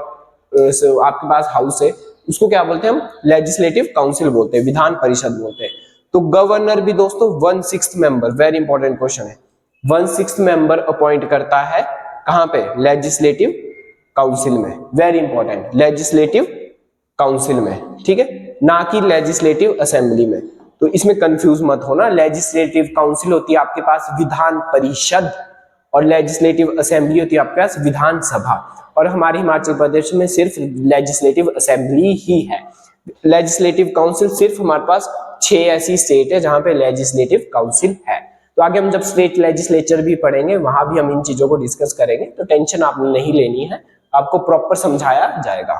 S1: आपके पास हाउस है, उसको क्या बोलते हैं हम, लेजिस्लेटिव काउंसिल बोलते हैं, विधान परिषद बोलते हैं। तो गवर्नर भी दोस्तों 1/6 मेंबर, वेरी इंपॉर्टेंट क्वेश्चन है, 1/6 मेंबर अपॉइंट करता है, कहां पे, लेजिस्लेटिव काउंसिल में, वेरी इंपॉर्टेंट, लेजिस्लेटिव काउंसिल में, ठीक है, ना कि लेजिस्लेटिव असेंबली में। तो इसमें कंफ्यूज मत होना, लेजिस्लेटिव काउंसिल होती है आपके पास विधान परिषद, और लेजिस्लेटिव असेंबली होती है आपके पास विधानसभा। और हमारे हिमाचल प्रदेश में सिर्फ लेजिस्लेटिव असेंबली ही है। लेजिस्लेटिव काउंसिल सिर्फ हमारे पास 6 ऐसी स्टेट है जहां पे लेजिस्लेटिव काउंसिल है। तो आगे हम जब स्टेट लेजिस्लेचर भी पढ़ेंगे वहां भी हम इन चीजों को डिस्कस करेंगे, तो टेंशन आपने नहीं लेनी है, आपको प्रॉपर समझाया जाएगा।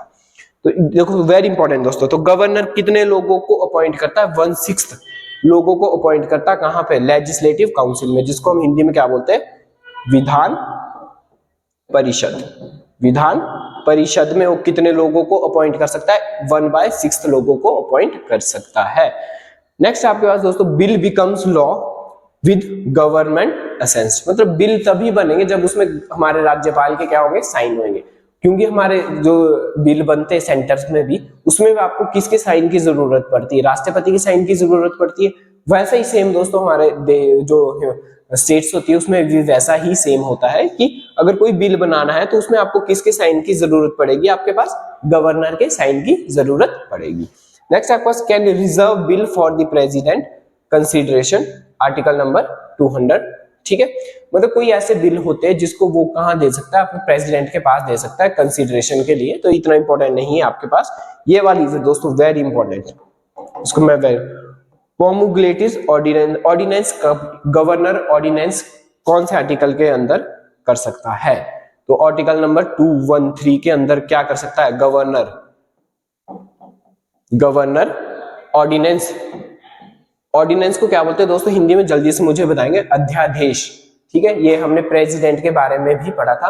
S1: तो देखो वेरी इंपॉर्टेंट दोस्तों, तो गवर्नर कितने लोगों को अपॉइंट करता है? 1/6 लोगों को अपॉइंट करता है। कहां पे? लेजिस्लेटिव काउंसिल में, जिसको हम हिंदी में क्या बोलते हैं? विधान परिषद। विधान परिषद में वो कितने लोगों को अपॉइंट कर सकता है? 1/6 लोगों को अपॉइंट कर सकता है। नेक्स्ट आपके पास दोस्तों, bill becomes law with government असेंस। मतलब बिल तभी बनेंगे जब उसमें हमारे राज्यपाल के क्या होंगे? साइन होंगे। क्योंकि हमारे जो बिल बनते हैं सेंटर्स में भी, उसमें भी आपको किसके साइन की जरूरत पड़ती है? राष्ट्रपति की साइन की जरूरत पड़ती है। वैसा ही सेम दोस्तों हमारे जो स्टेट्स होती है उसमें भी वैसा ही सेम होता है कि अगर कोई बिल बनाना है तो उसमें आपको किसके साइन की जरूरत पड़ेगी? आपके पास गवर्नर के साइन की जरूरत पड़ेगी। नेक्स्ट आपके पास, can reserve bill for the president consideration, article number 200। ठीक है, मतलब कोई ऐसे बिल होते हैं जिसको वो कहां दे सकता है? अपने प्रेसिडेंट के पास दे सकता है कंसिडरेशन के लिए। तो इतना इंपॉर्टेंट नहीं है आपके पास ये वाली दोस्तों, वेरी इंपॉर्टेंट। इसको मैं प्रोमुलेटिस ऑर्डिनेंस, ऑर्डिनेंस गवर्नर ऑर्डिनेंस कौन से आर्टिकल के अंदर कर सकता है? तो आर्टिकल नंबर 213 के अंदर क्या कर सकता है? Governor ordinance. ऑर्डिनेंस को क्या बोलते हैं दोस्तों हिंदी में? जल्दी से मुझे बताएंगे। अध्यादेश। ठीक है, ये हमने प्रेसिडेंट के बारे में भी पढ़ा था।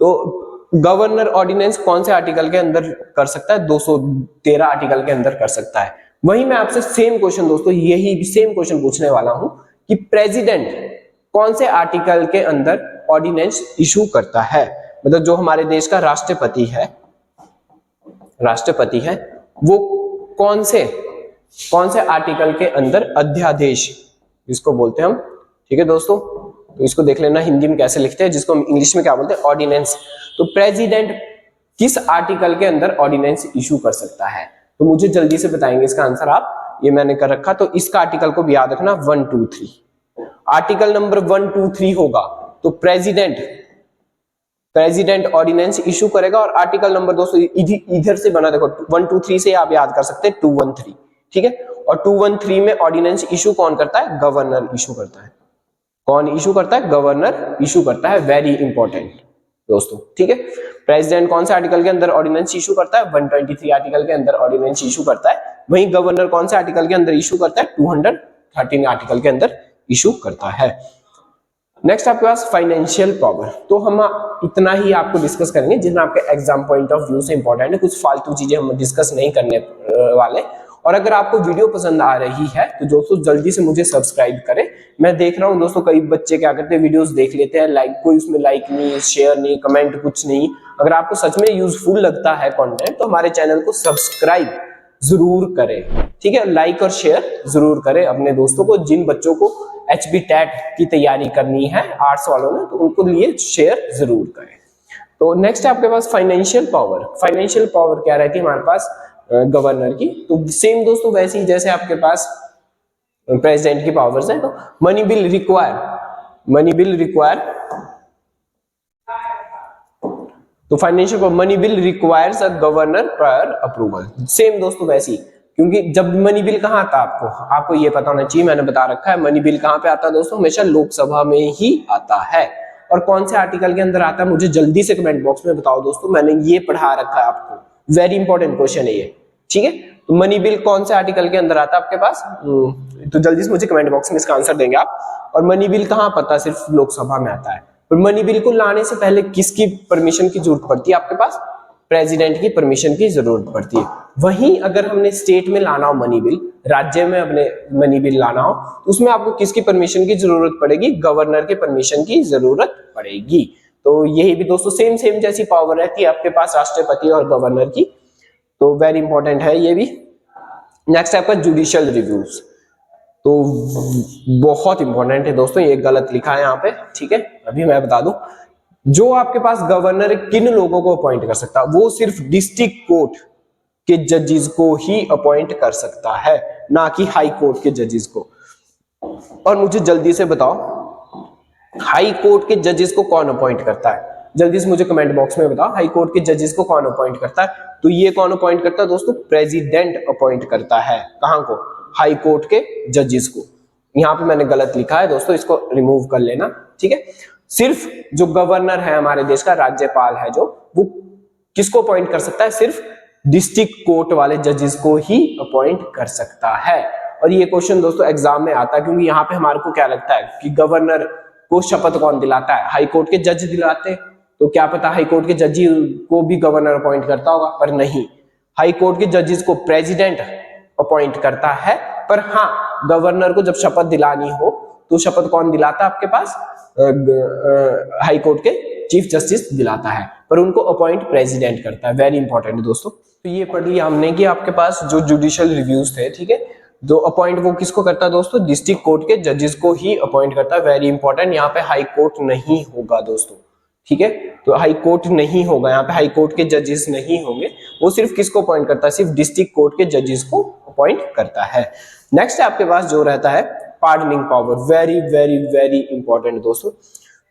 S1: तो गवर्नर ऑर्डिनेंस कौन से आर्टिकल के अंदर कर सकता है? 213 आर्टिकल के अंदर कर सकता है। वहीं मैं आपसे सेम क्वेश्चन दोस्तों, यही सेम क्वेश्चन पूछने वाला हूं कि प्रेसिडेंट कौन से आर्टिकल के अंदर ऑर्डिनेंस इशू करता है? मतलब जो हमारे देश का राष्ट्रपति है वो कौन से आर्टिकल के अंदर अध्यादेश, जिसको बोलते हैं हम, ठीक है दोस्तों, तो इसको देख लेना हिंदी में कैसे लिखते हैं, जिसको हम इंग्लिश में क्या बोलते हैं? ऑर्डिनेंस। तो प्रेसिडेंट किस आर्टिकल के अंदर ऑर्डिनेंस इशू कर सकता है? तो मुझे जल्दी से बताएंगे इसका आंसर आप। ये मैंने कर रखा, तो इसका आर्टिकल को भी याद रखना, 123। आर्टिकल नंबर 123 होगा तो प्रेसिडेंट ऑर्डिनेंस इशू करेगा। और आर्टिकल नंबर दोस्तों इधर से बना, देखो 123 से आप याद कर सकते हैं 213। ठीक है, और 213 में ऑर्डिनेंस इशू कौन करता है? गवर्नर इशू करता है। कौन इशू करता है? गवर्नर इशू करता है। वेरी इंपॉर्टेंट दोस्तों। ठीक है, प्रेसिडेंट कौन से आर्टिकल के अंदर ऑर्डिनेंस इशू करता है? 123 आर्टिकल के अंदर ऑर्डिनेंस इशू करता है। वहीं गवर्नर कौन से आर्टिकल के अंदर इशू करता है? 213 आर्टिकल के अंदर इशू करता है। नेक्स्ट आपके पास फाइनेंशियल पावर। तो हम इतना ही आपको डिस्कस करेंगे जितना आपके एग्जाम पॉइंट ऑफ व्यू से इंपॉर्टेंट है। कुछ फालतू चीजें हम डिस्कस नहीं करने वाले। और अगर आपको वीडियो पसंद आ रही है तो दोस्तों जल्दी से मुझे सब्सक्राइब करें। मैं देख रहा हूं दोस्तों कई बच्चे क्या करते हैं, वीडियोस देख लेते हैं, लाइक कोई उसमें लाइक नहीं, शेयर नहीं, कमेंट कुछ नहीं। अगर आपको सच में यूजफुल लगता है कंटेंट तो हमारे चैनल को सब्सक्राइब जरूर करें। ठीक है, लाइक और शेयर जरूर करें अपने दोस्तों को। जिन बच्चों को HB टेट की तैयारी करनी है आर्ट्स वालों ने, तो उनको लिए शेयर जरूर करें। तो नेक्स्ट आपके पास फाइनेंशियल पावर। फाइनेंशियल पावर क्या रहती है हमारे पास? गवर्नर की। तो सेम दोस्तों वैसे ही जैसे आपके पास प्रेसिडेंट की पावर्स है, तो मनी बिल रिक्वायर तो financial money bill requires a governor prior approval. Same दोस्तों वैसे ही, क्योंकि जब मनी बिल कहां आता है आपको ये पता होना चाहिए, मैंने बता रखा है। मनी बिल कहां पे आता है दोस्तों? हमेशा लोकसभा में ही आता है। और कौन से आर्टिकल के अंदर आता है मुझे जल्दी से कमेंट बॉक्स में बताओ दोस्तों, मैंने ये पढ़ा रखा है आपको। वेरी इंपॉर्टेंट क्वेश्चन है ये। ठीक है, तो मनी बिल कौन से आर्टिकल के अंदर आता है आपके पास? तो जल्दी से मुझे कमेंट बॉक्स में इसका आंसर देंगे आप। और मनी बिल कहां पता? सिर्फ लोकसभा में आता है। और मनी बिल को लाने से पहले किसकी परमिशन की जरूरत पड़ती है आपके पास? प्रेसिडेंट की परमिशन की जरूरत पड़ती है। वहीं अगर हमने स्टेट में लाना हो मनी बिल, राज्य में अपने मनी बिल लाना हो, तो उसमें आपको किसकी परमिशन की जरूरत पड़ेगी? गवर्नर के परमिशन की जरूरत पड़ेगी। तो यही भी दोस्तों सेम जैसी पावर है कि आपके पास राष्ट्रपति और गवर्नर की। तो वेरी इंपॉर्टेंट है ये भी। नेक्स्ट आपका जुडिशियल रिव्यूज। तो बहुत इंपॉर्टेंट है दोस्तों, ये गलत लिखा है यहाँ पे। ठीक है, अभी मैं बता दूं, जो आपके पास गवर्नर किन लोगों को अपॉइंट कर सकता है? वो सिर्फ डिस्ट्रिक्ट कोर्ट के जजेस को ही अपॉइंट कर सकता है, ना कि हाई कोर्ट के जजेस को। और मुझे जल्दी से बताओ हाई कोर्ट के जजेस को कौन अपॉइंट करता है? जल्दी से मुझे कमेंट बॉक्स में बताओ, हाई कोर्ट के जजेस को कौन अपॉइंट करता है? तो ये कौन अपॉइंट करता है दोस्तों? प्रेसिडेंट अपॉइंट करता है। कहां को? हाई कोर्ट के जजेस को। यहां पे मैंने गलत लिखा है दोस्तों, इसको रिमूव कर लेना, ठीक है। सिर्फ जो गवर्नर है हमारे देश का, राज्यपाल है जो, वो किसको अपॉइंट कर सकता है? सिर्फ डिस्ट्रिक्ट कोर्ट वाले जजेस को ही अपॉइंट कर सकता है। और ये क्वेश्चन दोस्तों एग्जाम में आता है, क्योंकि यहाँ पे हमारे को क्या लगता है कि गवर्नर को शपथ कौन दिलाता है? हाई कोर्ट के जज दिलाते हैं। तो क्या पता हाई कोर्ट के जज को भी गवर्नर अपॉइंट करता होगा, पर नहीं, हाई कोर्ट के जजेस को प्रेसिडेंट अपॉइंट करता है। पर हाँ, गवर्नर को जब शपथ दिलानी हो तो शपथ कौन दिलाता है आपके पास? हाई कोर्ट के चीफ जस्टिस दिलाता है, पर उनको अपॉइंट प्रेसिडेंट करता है। वेरी इंपॉर्टेंट दोस्तों। तो ये पढ़ लिया हमने कि आपके पास जो जुडिशियल रिव्यूज थे, ठीक है, जो अपॉइंट वो किसको करता है दोस्तों? डिस्ट्रिक्ट कोर्ट के जजेस को ही अपॉइंट करता है। वेरी इंपॉर्टेंट, यहाँ पे हाई कोर्ट नहीं होगा दोस्तों, ठीक है। तो हाई कोर्ट नहीं होगा, यहाँ पे हाई कोर्ट के जजेस नहीं होंगे। वो सिर्फ किसको अपॉइंट करता है? सिर्फ डिस्ट्रिक्ट कोर्ट के जजेस को अपॉइंट करता है। नेक्स्ट आपके पास जो रहता है pardoning power. Very very very important दोस्तों।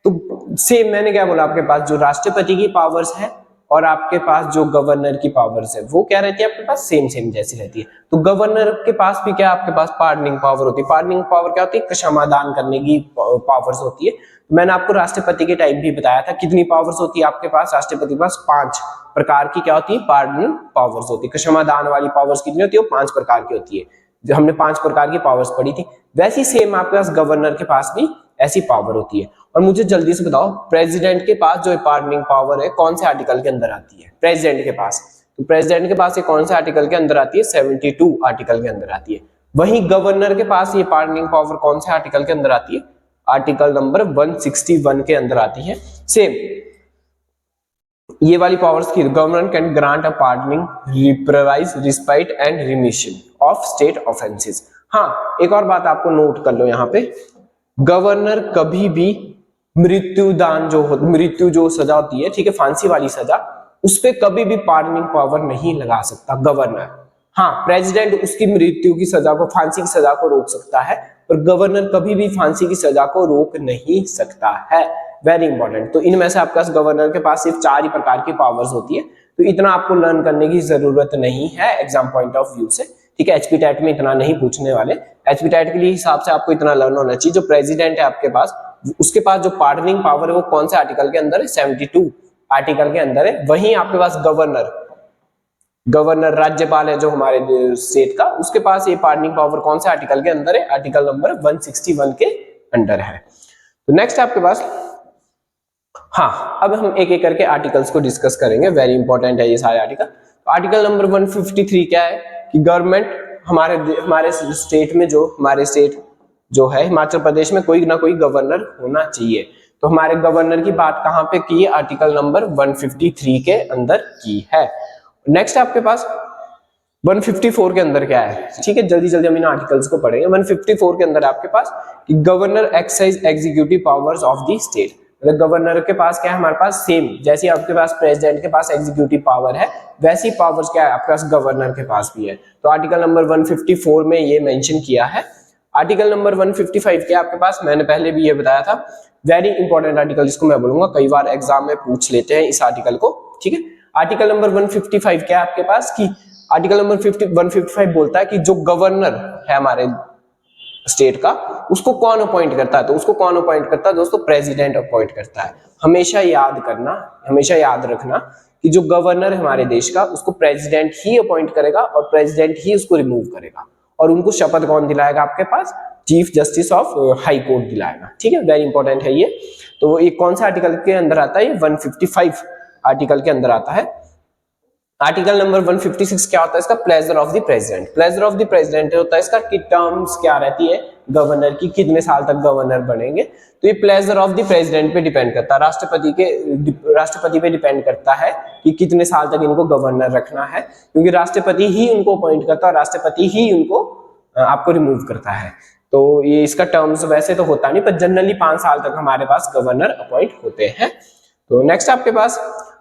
S1: तो सेम मैंने क्या बोला, आपके पास जो राष्ट्रपति की पावर्स है और आपके पास जो गवर्नर की पावर्स है, वो क्या रहती है आपके पास? सेम सेम जैसी रहती है। तो गवर्नर के पास भी क्या आपके पास पार्डनिंग पावर होती है। पार्डनिंग पावर क्या होती है? क्षमादान करने की पावर्स होती है। मैंने आपको राष्ट्रपति के टाइम भी बताया था कितनी पावर्स होती है आपके पास? राष्ट्रपति के पास 5 प्रकार की क्या होती है? पार्डन पावर्स होती है। क्षमादान वाली पावर्स कितनी होती है? 5 प्रकार की होती है। जो हमने 5 प्रकार की पावर्स पढ़ी थी, वैसी सेम आपके पास गवर्नर के पास भी ऐसी पावर होती है। और मुझे जल्दी से बताओ, प्रेसिडेंट के पास जो पार्डनिंग पावर है कौन से आर्टिकल के अंदर आती है? प्रेसिडेंट के पास, तो प्रेसिडेंट के पास ये कौन से आर्टिकल के अंदर आती है? 72 आर्टिकल के अंदर आती है। वहीं गवर्नर के पास ये पार्डनिंग पावर कौन से आर्टिकल के अंदर आती है? आर्टिकल नंबर 161 के अंदर आती है। सेम ये वाली पावर्स की, government can grant a pardoning, reprise, respite and remission of state offences. हाँ, एक और बात आपको नोट कर लो यहाँ पे, गवर्नर कभी भी मृत्युदान मृत्यु जो सजा होती है, ठीक है, फांसी वाली सजा, उस पर कभी भी पार्डनिंग पावर नहीं लगा सकता गवर्नर। हाँ, प्रेसिडेंट उसकी मृत्यु की सजा को, फांसी की सजा को रोक सकता है, पर गवर्नर कभी भी फांसी की सजा को रोक नहीं सकता है। Very important. तो इनमें से आपके पास गवर्नर के पास सिर्फ 4 ही प्रकार की पावर्स होती है। तो इतना आपको लर्न करने की जरूरत नहीं है एग्जाम पॉइंट ऑफ व्यू से, ठीक है। एचपी टैट में इतना नहीं पूछने वाले। एचपी टैट के लिए हिसाब से आपको इतना लर्न होना चाहिए। जो प्रेसिडेंट है आपके पास, उसके पास जो पार्डनिंग पावर है वो कौन से आर्टिकल के अंदर है? 72 आर्टिकल के अंदर है। वहीं आपके पास गवर्नर राज्यपाल है जो हमारे स्टेट का, उसके पास ये पार्डनिंग पावर कौन से आर्टिकल के अंदर है? आर्टिकल नंबर 161 के अंडर है। तो नेक्स्ट आपके पास, हाँ, अब हम एक एक करके आर्टिकल्स को डिस्कस करेंगे। वेरी इंपॉर्टेंट है ये सारे आर्टिकल। तो आर्टिकल नंबर 153 क्या है कि गवर्नमेंट हमारे स्टेट में, जो हमारे स्टेट जो है हिमाचल प्रदेश में, कोई ना कोई गवर्नर होना चाहिए। तो हमारे गवर्नर की बात कहां पे की है? आर्टिकल नंबर 153 के अंदर की है। नेक्स्ट आपके पास 154 के अंदर क्या है? ठीक है, जल्दी जल्दी हम इन आर्टिकल्स को पढ़ेंगे। 154 के अंदर आपके पास कि governor exercise executive powers of the state. मतलब गवर्नर के पास क्या है? हमारे पास सेम जैसे आपके पास प्रेसिडेंट के पास एग्जीक्यूटिव पावर है, वैसी पावर्स क्या है आपके पास गवर्नर के पास भी है। तो आर्टिकल नंबर 154 में ये मेंशन किया है। आर्टिकल नंबर 155 क्या आपके पास? मैंने पहले भी ये बताया था, वेरी इंपॉर्टेंट आर्टिकल, इसको मैं बोलूंगा, कई बार एग्जाम में पूछ लेते हैं इस आर्टिकल को, ठीक है। आर्टिकल नंबर 155 क्या है आपके पास कि आर्टिकल नंबर 155 बोलता है कि जो गवर्नर है हमारे स्टेट का, उसको कौन अपॉइंट करता है? तो उसको कौन अपॉइंट करता है दोस्तों? प्रेसिडेंट अपॉइंट करता है। हमेशा याद करना, हमेशा याद रखना कि जो गवर्नर है हमारे देश का, उसको प्रेसिडेंट ही अपॉइंट करेगा और प्रेसिडेंट ही उसको रिमूव करेगा। और उनको शपथ कौन दिलाएगा आपके पास? Chief justice of high court दिलाएगा, ठीक है। वेरी इंपॉर्टेंट है ये। तो ये कौन सा आर्टिकल के अंदर आता है? ये 155 आर्टिकल के अंदर आता है। आर्टिकल नंबर 156 क्या होता है इसका? Pleasure of the president. Pleasure of the president होता है इसका कि टर्म्स क्या रहती है गवर्नर की, कितने साल तक गवर्नर बनेंगे। तो ये प्लेजर ऑफ द प्रेसिडेंट पे डिपेंड करता है, राष्ट्रपति पे डिपेंड करता है कि कितने साल तक इनको गवर्नर रखना है, क्योंकि राष्ट्रपति ही उनको अपॉइंट करता है और राष्ट्रपति ही उनको आपको रिमूव करता है। तो ये इसका टर्म्स वैसे तो होता नहीं, पर जनरली 5 साल तक हमारे पास गवर्नर अपॉइंट होते हैं। तो नेक्स्ट आपके पास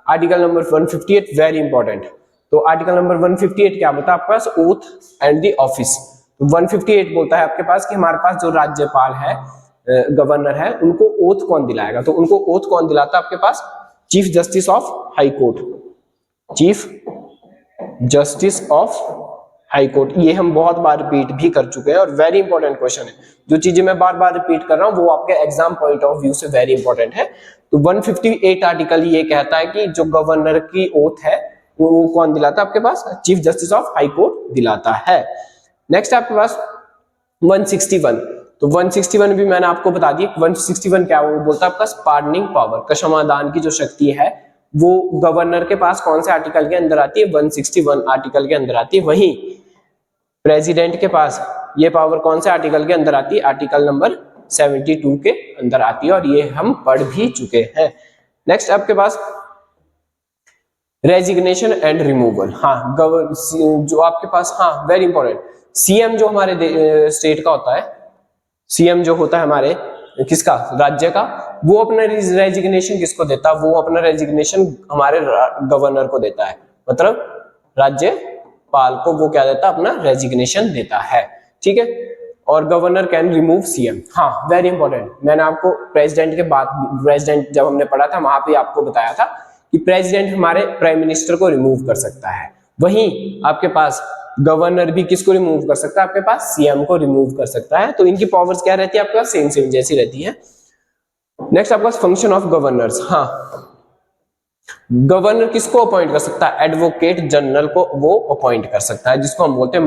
S1: आर्टिकल नंबर 158, वेरी इंपॉर्टेंट। तो आर्टिकल नंबर 158 क्या बोलता है आपके पास? Oath and the office. 158 बोलता है आपके पास कि हमारे पास जो राज्यपाल है, गवर्नर है उनको ओथ कौन दिलाएगा, तो उनको ओथ कौन दिलाता है आपके पास, chief justice of high court, chief justice of high court. ये हम बहुत बार रिपीट भी कर चुके हैं और वेरी इंपॉर्टेंट क्वेश्चन है। जो चीजें मैं बार बार रिपीट कर रहा हूं वो आपके एग्जाम पॉइंट ऑफ व्यू से वेरी इंपॉर्टेंट है। तो 158 आर्टिकल ये कहता है कि जो गवर्नर की ओथ है वो कौन दिलाता है आपके पास, chief justice of high court दिलाता है। नेक्स्ट आपके पास 161, तो 161 भी मैंने आपको बता दी। 161 क्या वो बोलता है आपका पार्डनिंग पावर, क्षमादान की जो शक्ति है वो गवर्नर के पास कौन से आर्टिकल के अंदर आती है, 161 आर्टिकल के अंदर आती है। वहीं प्रेसिडेंट के पास ये पावर कौन से आर्टिकल के अंदर आती है, आर्टिकल नंबर 72 के अंदर आती है और ये हम पढ़ भी चुके हैं। नेक्स्ट आपके पास रेजिग्नेशन एंड रिमूवल, हाँ जो आपके पास, हाँ वेरी इंपॉर्टेंट, सीएम जो हमारे स्टेट का होता है, सीएम जो होता है हमारे किसका, राज्य का, वो अपना रेजिग्नेशन किसको देता है, वो अपना रेजिग्नेशन हमारे गवर्नर को देता है, मतलब राज्यपाल को वो क्या देता है, अपना रेजिग्नेशन देता है, ठीक है। और गवर्नर कैन रिमूव सीएम, हाँ वेरी इंपॉर्टेंट, मैंने आपको प्रेसिडेंट के बाद, प्रेसिडेंट जब हमने पढ़ा था वहां पे आपको बताया था कि प्रेसिडेंट हमारे प्राइम मिनिस्टर को रिमूव कर सकता है, वहीं आपके पास गवर्नर भी किसको रिमूव कर सकता है, आपके पास सीएम को रिमूव कर सकता है। तो इनकी पावर्स क्या रहती है आपके पास, सेम सेम जैसी रहती है। नेक्स्ट आपके पास फंक्शन ऑफ गवर्नर्स, हाँ गवर्नर किसको अपॉइंट कर सकता है, एडवोकेट जनरल को वो अपॉइंट कर सकता है, जिसको हम बोलते हैं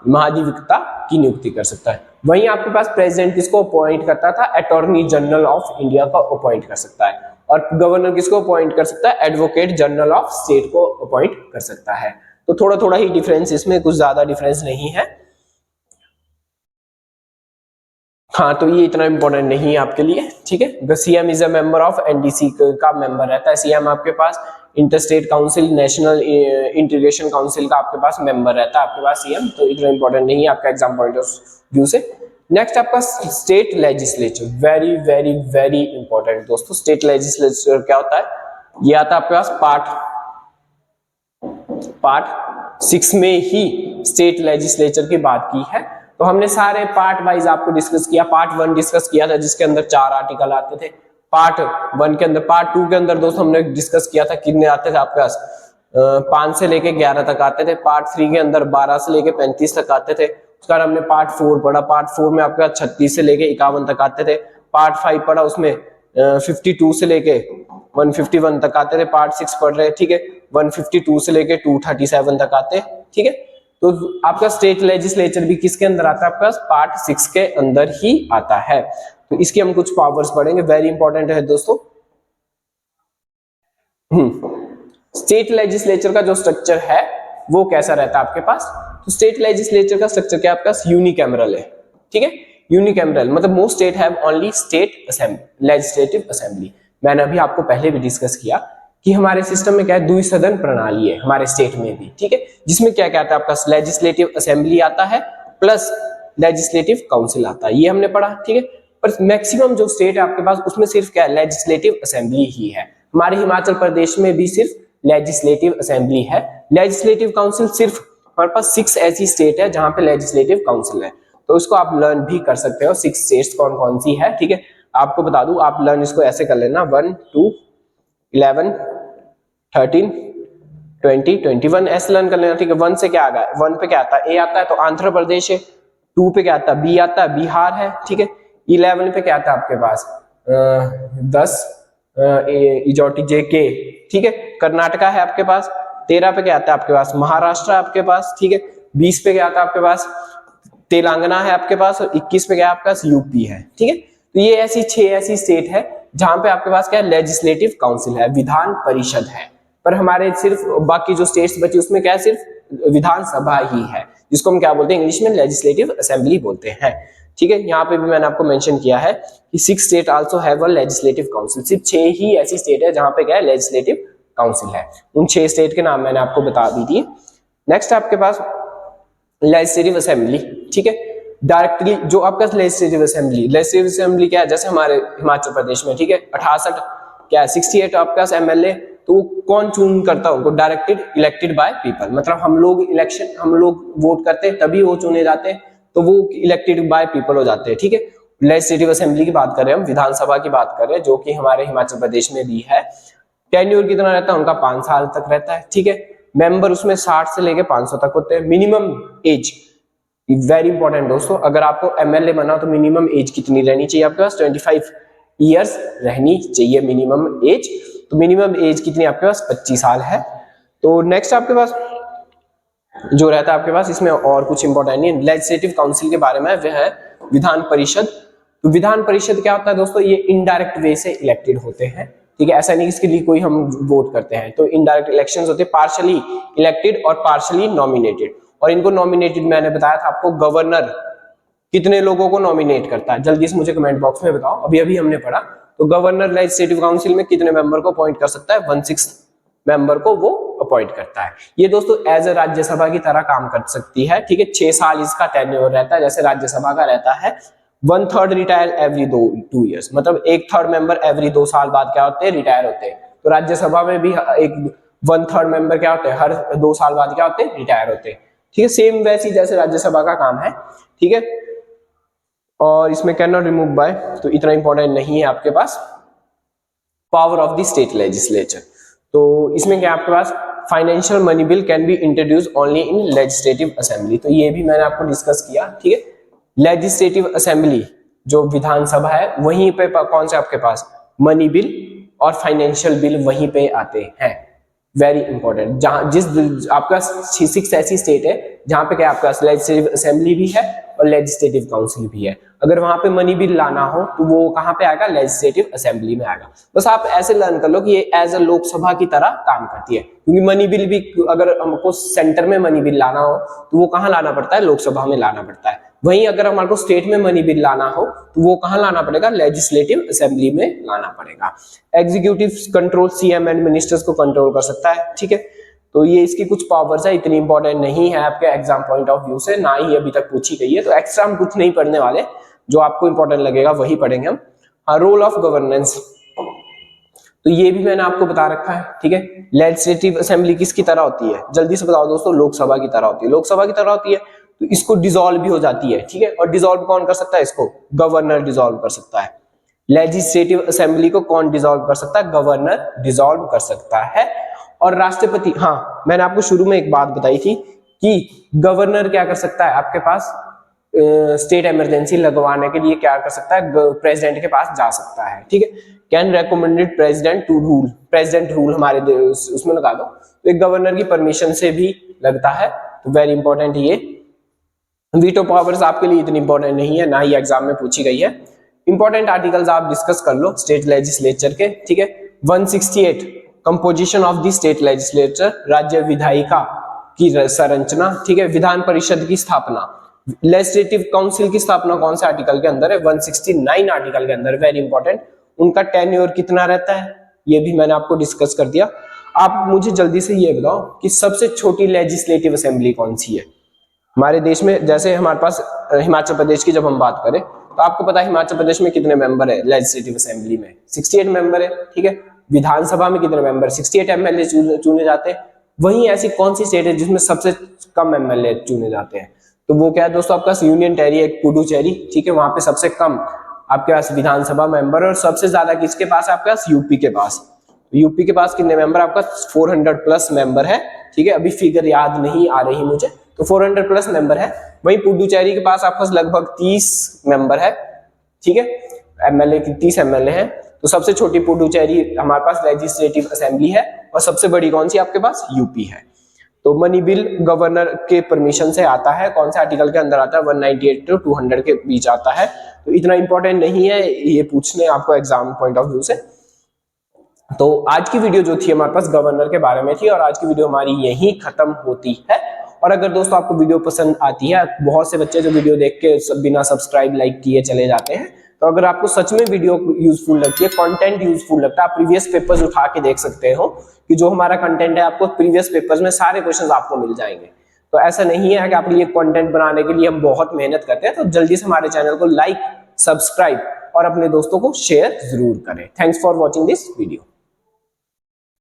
S1: महाधिवक्ता की नियुक्ति कर सकता है। वहीं आपके पास प्रेसिडेंट किसको अपॉइंट करता था, अटॉर्नी जनरल ऑफ इंडिया को अपॉइंट कर सकता है, और गवर्नर किसको अपॉइंट कर सकता है, एडवोकेट जनरल ऑफ स्टेट को अपॉइंट कर सकता है। तो थोड़ा थोड़ा ही डिफरेंस, इसमें कुछ ज्यादा डिफरेंस नहीं है। हाँ तो ये इतना इंपॉर्टेंट नहीं है आपके लिए, ठीक है। CM is a member of NDC का मेंबर रहता है सीएम, आपके पास interstate council, national integration council का आपके पास मेंबर रहता है आपके पास सीएम, तो इतना इंपॉर्टेंट नहीं है आपका एग्जाम पॉइंट ऑफ व्यू से। नेक्स्ट आपका state legislature, very very very important दोस्तों। स्टेट लेजिस्लेचर क्या होता है, ये आता है आपके पास पार्ट 6 में ही स्टेट लेजिस्लेचर की बात की है। तो हमने सारे पार्ट वाइज आपको डिस्कस किया। पार्ट 1 डिस्कस किया था जिसके अंदर 4 आर्टिकल आते थे। पार्ट 1 के अंदर, पार्ट 2 के अंदर दोस्तों हमने डिस्कस किया था कितने आते थे आपके पास, 5 से लेके 11 तक आते थे। पार्ट 3 के अंदर 12 से लेके 35 तक आते थे। उसका हमने पार्ट 4 पढ़ा, पार्ट 4 में आपका 36 से लेके 51 तक आते थे। पार्ट 5 पढ़ा, उसमें 52 से लेके 151 तक आते थे। पार्ट 6 पढ़ रहे, ठीक है, 152 से लेके 237 तक आते, ठीक है। तो आपका स्टेट लेजिस्लेचर भी किसके अंदर आता है, आपका पार्ट 6 के अंदर ही आता है। तो इसकी हम कुछ पावर्स पढ़ेंगे, वेरी इंपॉर्टेंट है दोस्तों। स्टेट लेजिस्लेचर का जो स्ट्रक्चर है वो कैसा रहता है आपके पास, तो स्टेट लेजिस्लेचर का स्ट्रक्चर क्या आपका यूनिकैमरल है, ठीक है। यूनिकैमरल मतलब most state have only state assembly, legislative assembly. मैंने अभी आपको पहले भी डिस्कस किया कि हमारे सिस्टम में क्या है, द्विसदन प्रणाली है हमारे स्टेट में भी, ठीक है, जिसमें क्या क्या आता है आपका लेजिस्लेटिव असेंबली आता है प्लस लेजिस्लेटिव काउंसिल आता है, ये हमने पढ़ा, ठीक है। पर मैक्सिमम जो स्टेट है आपके पास उसमें सिर्फ क्या है, लेजिस्लेटिव असेंबली ही है। हमारे हिमाचल प्रदेश में भी सिर्फ लेजिस्लेटिव असेंबली है। लेजिस्लेटिव काउंसिल सिर्फ हमारे पास 6 ऐसी स्टेट है जहां पे लेजिस्लेटिव काउंसिल है, तो इसको आप लर्न भी कर सकते हो। 6 स्टेट्स कौन कौन सी है, ठीक है, आपको बता दूं, आप लर्न इसको ऐसे कर लेना, 1 2 11 13 20 21 ऐसे लर्न कर लेना, ठीक है। 1 से क्या आ गया, 1 पे क्या आता है, ए आता है, तो आंध्र प्रदेश है। 2 पे क्या आता है, बी आता है, बिहार है, ठीक है। 11 पे क्या आता है आपके पास, 10 इजोटी जेके, ठीक है, कर्नाटका है आपके पास। 13 पे क्या आता है आपके पास, महाराष्ट्र है आपके पास, ठीक है। 20 पे क्या आता है आपके पास, तेलंगाना है आपके पास, और 21 पे क्या आपके पास, यूपी है, ठीक है। तो ये ऐसी 6 ऐसी स्टेट है जहां पे आपके पास क्या है, लेजिस्लेटिव काउंसिल है, विधान परिषद है। पर हमारे सिर्फ बाकी जो स्टेट्स बची उसमें क्या है, सिर्फ विधानसभा ही है, जिसको हम क्या बोलते हैं, इंग्लिश में लेजिस्लेटिव असेंबली बोलते हैं, ठीक है। यहाँ पे भी मैंने आपको मेंशन किया है कि 6 state also have a legislative council. सिर्फ 6 ही ऐसी स्टेट है जहां पे क्या है, लेजिस्लेटिव काउंसिल है। उन 6 स्टेट के नाम मैंने आपको बता दी थी। नेक्स्ट आपके पास लेजिस्लेटिव असेंबली, ठीक है। डायरेक्टली जो आपका लेजिस्लेटिव असेंबली क्या है, जैसे हमारे हिमाचल प्रदेश में, ठीक है, 68 क्या है, 68 आपका एमएलए, तो कौन चुन करता है उनको, डायरेक्टेड इलेक्टेड बाय पीपल, मतलब हम लोग वोट करते हैं तभी वो चुने जाते हैं, तो वो इलेक्टेड बाय पीपल हो जाते हैं, ठीक है। लेजिस्लेटिव असेंबली की बात करें, हम विधानसभा की बात करें, जो कि हमारे हिमाचल प्रदेश में भी है, टेन्योर कितना रहता है उनका 5 साल तक रहता है, ठीक है। मेंबर उसमें 60 से लेके 500 तक होते हैं। मिनिमम एज वेरी इंपॉर्टेंट दोस्तों, अगर आपको एमएलए बना तो मिनिमम एज कितनी रहनी चाहिए आपके पास? 25 ईयर्स रहनी चाहिए मिनिमम एज। तो मिनिमम एज कितनी आपके पास? 25 साल है। तो नेक्स्ट आपके पास जो रहता है आपके पास, इसमें और कुछ इंपॉर्टेंट नहीं। लेजिस्लेटिव काउंसिल के बारे में वह है विधान परिषद। तो विधान परिषद क्या होता है दोस्तों? ये इनडायरेक्ट वे से इलेक्टेड होते हैं, ठीक है। ऐसा नहीं इसके लिए कोई हम वोट करते हैं, तो इनडायरेक्ट इलेक्शंस होते हैं, पार्शियली इलेक्टेड और पार्शियली नॉमिनेटेड। और इनको नॉमिनेटेड मैंने बताया था आपको, गवर्नर कितने लोगों को नॉमिनेट करता है, जल्दी से मुझे कमेंट बॉक्स में बताओ। अभी अभी हमने पढ़ा, तो गवर्नर लेजिस्लेटिव काउंसिल में कितने मेंबर को अपॉइंट कर सकता है? 1/6 मेंबर को वो अपॉइंट करता है। ये दोस्तों एज ए राज्यसभा की तरह काम कर सकती है, ठीक है। 6 साल इसका टेन्योर रहता है, जैसे राज्यसभा का रहता है। 1/3 रिटायर एवरी 2 ईयर्स, मतलब 1/3 मेंबर एवरी 2 साल बाद क्या होते हैं? रिटायर होते हैं। तो राज्यसभा में भी एक 1/3 मेंबर क्या होते हैं? हर 2 साल बाद क्या होते हैं? रिटायर होते हैं, ठीक है। सेम वैसी जैसे राज्यसभा का काम है, ठीक है। और इसमें कैन नॉट रिमूव बाय, तो इतना इंपॉर्टेंट नहीं है आपके पास। Power of the state legislature, तो इसमें क्या आपके पास? Financial money bill can be introduce only in legislative assembly. तो ये भी मैंने आपको डिस्कस किया, ठीक है। लेजिस्लेटिव असेंबली जो विधानसभा है, वहीं पे कौन से आपके पास? मनी बिल और फाइनेंशियल बिल वहीं पे आते हैं। Very important. जहां जिस आपका 6 ऐसी स्टेट है जहां पे क्या आपका लेजिस्लेटिव असेंबली भी है और लेजिस्लेटिव काउंसिल भी है। अगर वहां पे मनी बिल लाना हो तो वो कहां पे आएगा? लेजिस्लेटिव असेंबली में आएगा। बस आप ऐसे लर्न कर लो कि ये एज अ लोकसभा की तरह काम करती है, क्योंकि मनी बिल भी अगर हमको सेंटर में मनी बिल लाना हो तो वो कहां लाना पड़ता है? लोकसभा में लाना पड़ता है। वहीं अगर हमारे को स्टेट में मनी बिल लाना हो तो वो कहां लाना पड़ेगा? लेजिस्लेटिव असेंबली में लाना पड़ेगा। Executive control CM and ministers को कंट्रोल कर सकता है, ठीक है। तो ये इसकी कुछ पावर्स है, इतनी इंपॉर्टेंट नहीं है आपके एग्जाम पॉइंट ऑफ व्यू से, ना ही अभी तक पूछी गई है। तो एक्स्ट्रा हम कुछ नहीं पढ़ने वाले, जो आपको इंपॉर्टेंट लगेगा वही पढ़ेंगे हम। रोल ऑफ गवर्नेंस, तो ये भी मैंने आपको बता रखा है, ठीक है। लेजिस्लेटिव असेंबली किसकी तरह होती है? जल्दी से बताओ दोस्तों। लोकसभा की तरह होती है। लोकसभा की तरह होती है तो इसको डिसॉल्व भी हो जाती है, ठीक है। और डिसॉल्व कौन कर सकता है? इसको गवर्नर डिसॉल्व कर सकता है। लेजिस्लेटिव असेंबली को कौन डिसॉल्व कर सकता है? गवर्नर डिसॉल्व कर सकता है। और राष्ट्रपति, हाँ मैंने आपको शुरू में एक बात बताई थी कि गवर्नर क्या कर सकता है? आपके पास स्टेट इमरजेंसी लगवाने के लिए क्या कर सकता है? प्रेसिडेंट के पास जा सकता है, ठीक है। Can recommended president to rule, president rule हमारे उसमें लगा दो, तो एक गवर्नर की परमिशन से भी लगता है। तो वेरी इंपॉर्टेंट ये। वीटो पावर्स आपके लिए इतनी इंपॉर्टेंट नहीं है, ना ही एग्जाम में पूछी गई है। इंपॉर्टेंट आर्टिकल्स आप डिस्कस कर लो स्टेट लेजिस्लेचर के, ठीक है। 168 composition of the state legislature, राज्य विधायिका की संरचना, ठीक है। विधान परिषद की स्थापना, लेजिस्लेटिव काउंसिल की स्थापना कौन से आर्टिकल के अंदर है? 169 आर्टिकल के अंदर। Very important. उनका टेन्योर कितना रहता है? ये भी मैंने आपको डिस्कस कर दिया। आप मुझे जल्दी से ये बताओ कि सबसे छोटी लेजिस्लेटिव असेंबली कौन सी है हमारे देश में? जैसे हमारे पास हिमाचल प्रदेश की जब हम बात करें तो आपको पता है हिमाचल प्रदेश में कितने मेंबर है लेजिस्लेटिव असेंबली में? 68 मेंबर है, ठीक है। विधानसभा में कितने मेंबर? 68 एमएलए चुने जाते हैं। वहीं ऐसी कौन सी स्टेट है जिसमें सबसे कम एमएलए चुने जाते हैं? तो वो क्या है दोस्तों? आपका यूनियन टेरिटरी पुडुचेरी, ठीक है। वहां पे सबसे कम आपके पास विधानसभा मेंबर, और सबसे ज्यादा किसके पास? आपके पास यूपी के पास। यूपी के पास कितने मेंबर? आपका 400 प्लस मेंबर है, ठीक है। अभी फिगर याद नहीं आ रही मुझे, तो 400 प्लस मेंबर है। वहीं पुडुचेरी के पास आपका लगभग 30 मेंबर है, ठीक है। एमएलए की 30 एमएलए हैं। तो सबसे छोटी पुडुचेरी हमारे पास लेजिस्लेटिव असेंबली है, और सबसे बड़ी कौन सी? आपके पास यूपी है। तो मनी बिल गवर्नर के परमिशन से आता है, कौन से आर्टिकल के अंदर आता है? 198 to 200 के बीच आता है। तो इतना इंपॉर्टेंट नहीं है ये पूछने आपको एग्जाम पॉइंट ऑफ व्यू से। तो आज की वीडियो जो थी हमारे पास गवर्नर के बारे में थी, और आज की वीडियो हमारी यहीं खत्म होती है। और अगर दोस्तों आपको वीडियो पसंद आती है, बहुत से बच्चे जो वीडियो देख के बिना सब्सक्राइब लाइक किए चले जाते हैं, तो अगर आपको सच में वीडियो यूजफुल लगती है, कंटेंट यूजफुल लगता है, आप प्रीवियस पेपर्स उठा के देख सकते हो कि जो हमारा कंटेंट है आपको प्रीवियस पेपर्स में सारे क्वेश्चंस आपको मिल जाएंगे। तो ऐसा नहीं है कि आपके लिए कंटेंट बनाने के लिए हम बहुत मेहनत करते हैं। तो जल्दी से हमारे चैनल को लाइक, सब्सक्राइब और अपने दोस्तों को शेयर जरूर करें। Thanks for watching this video.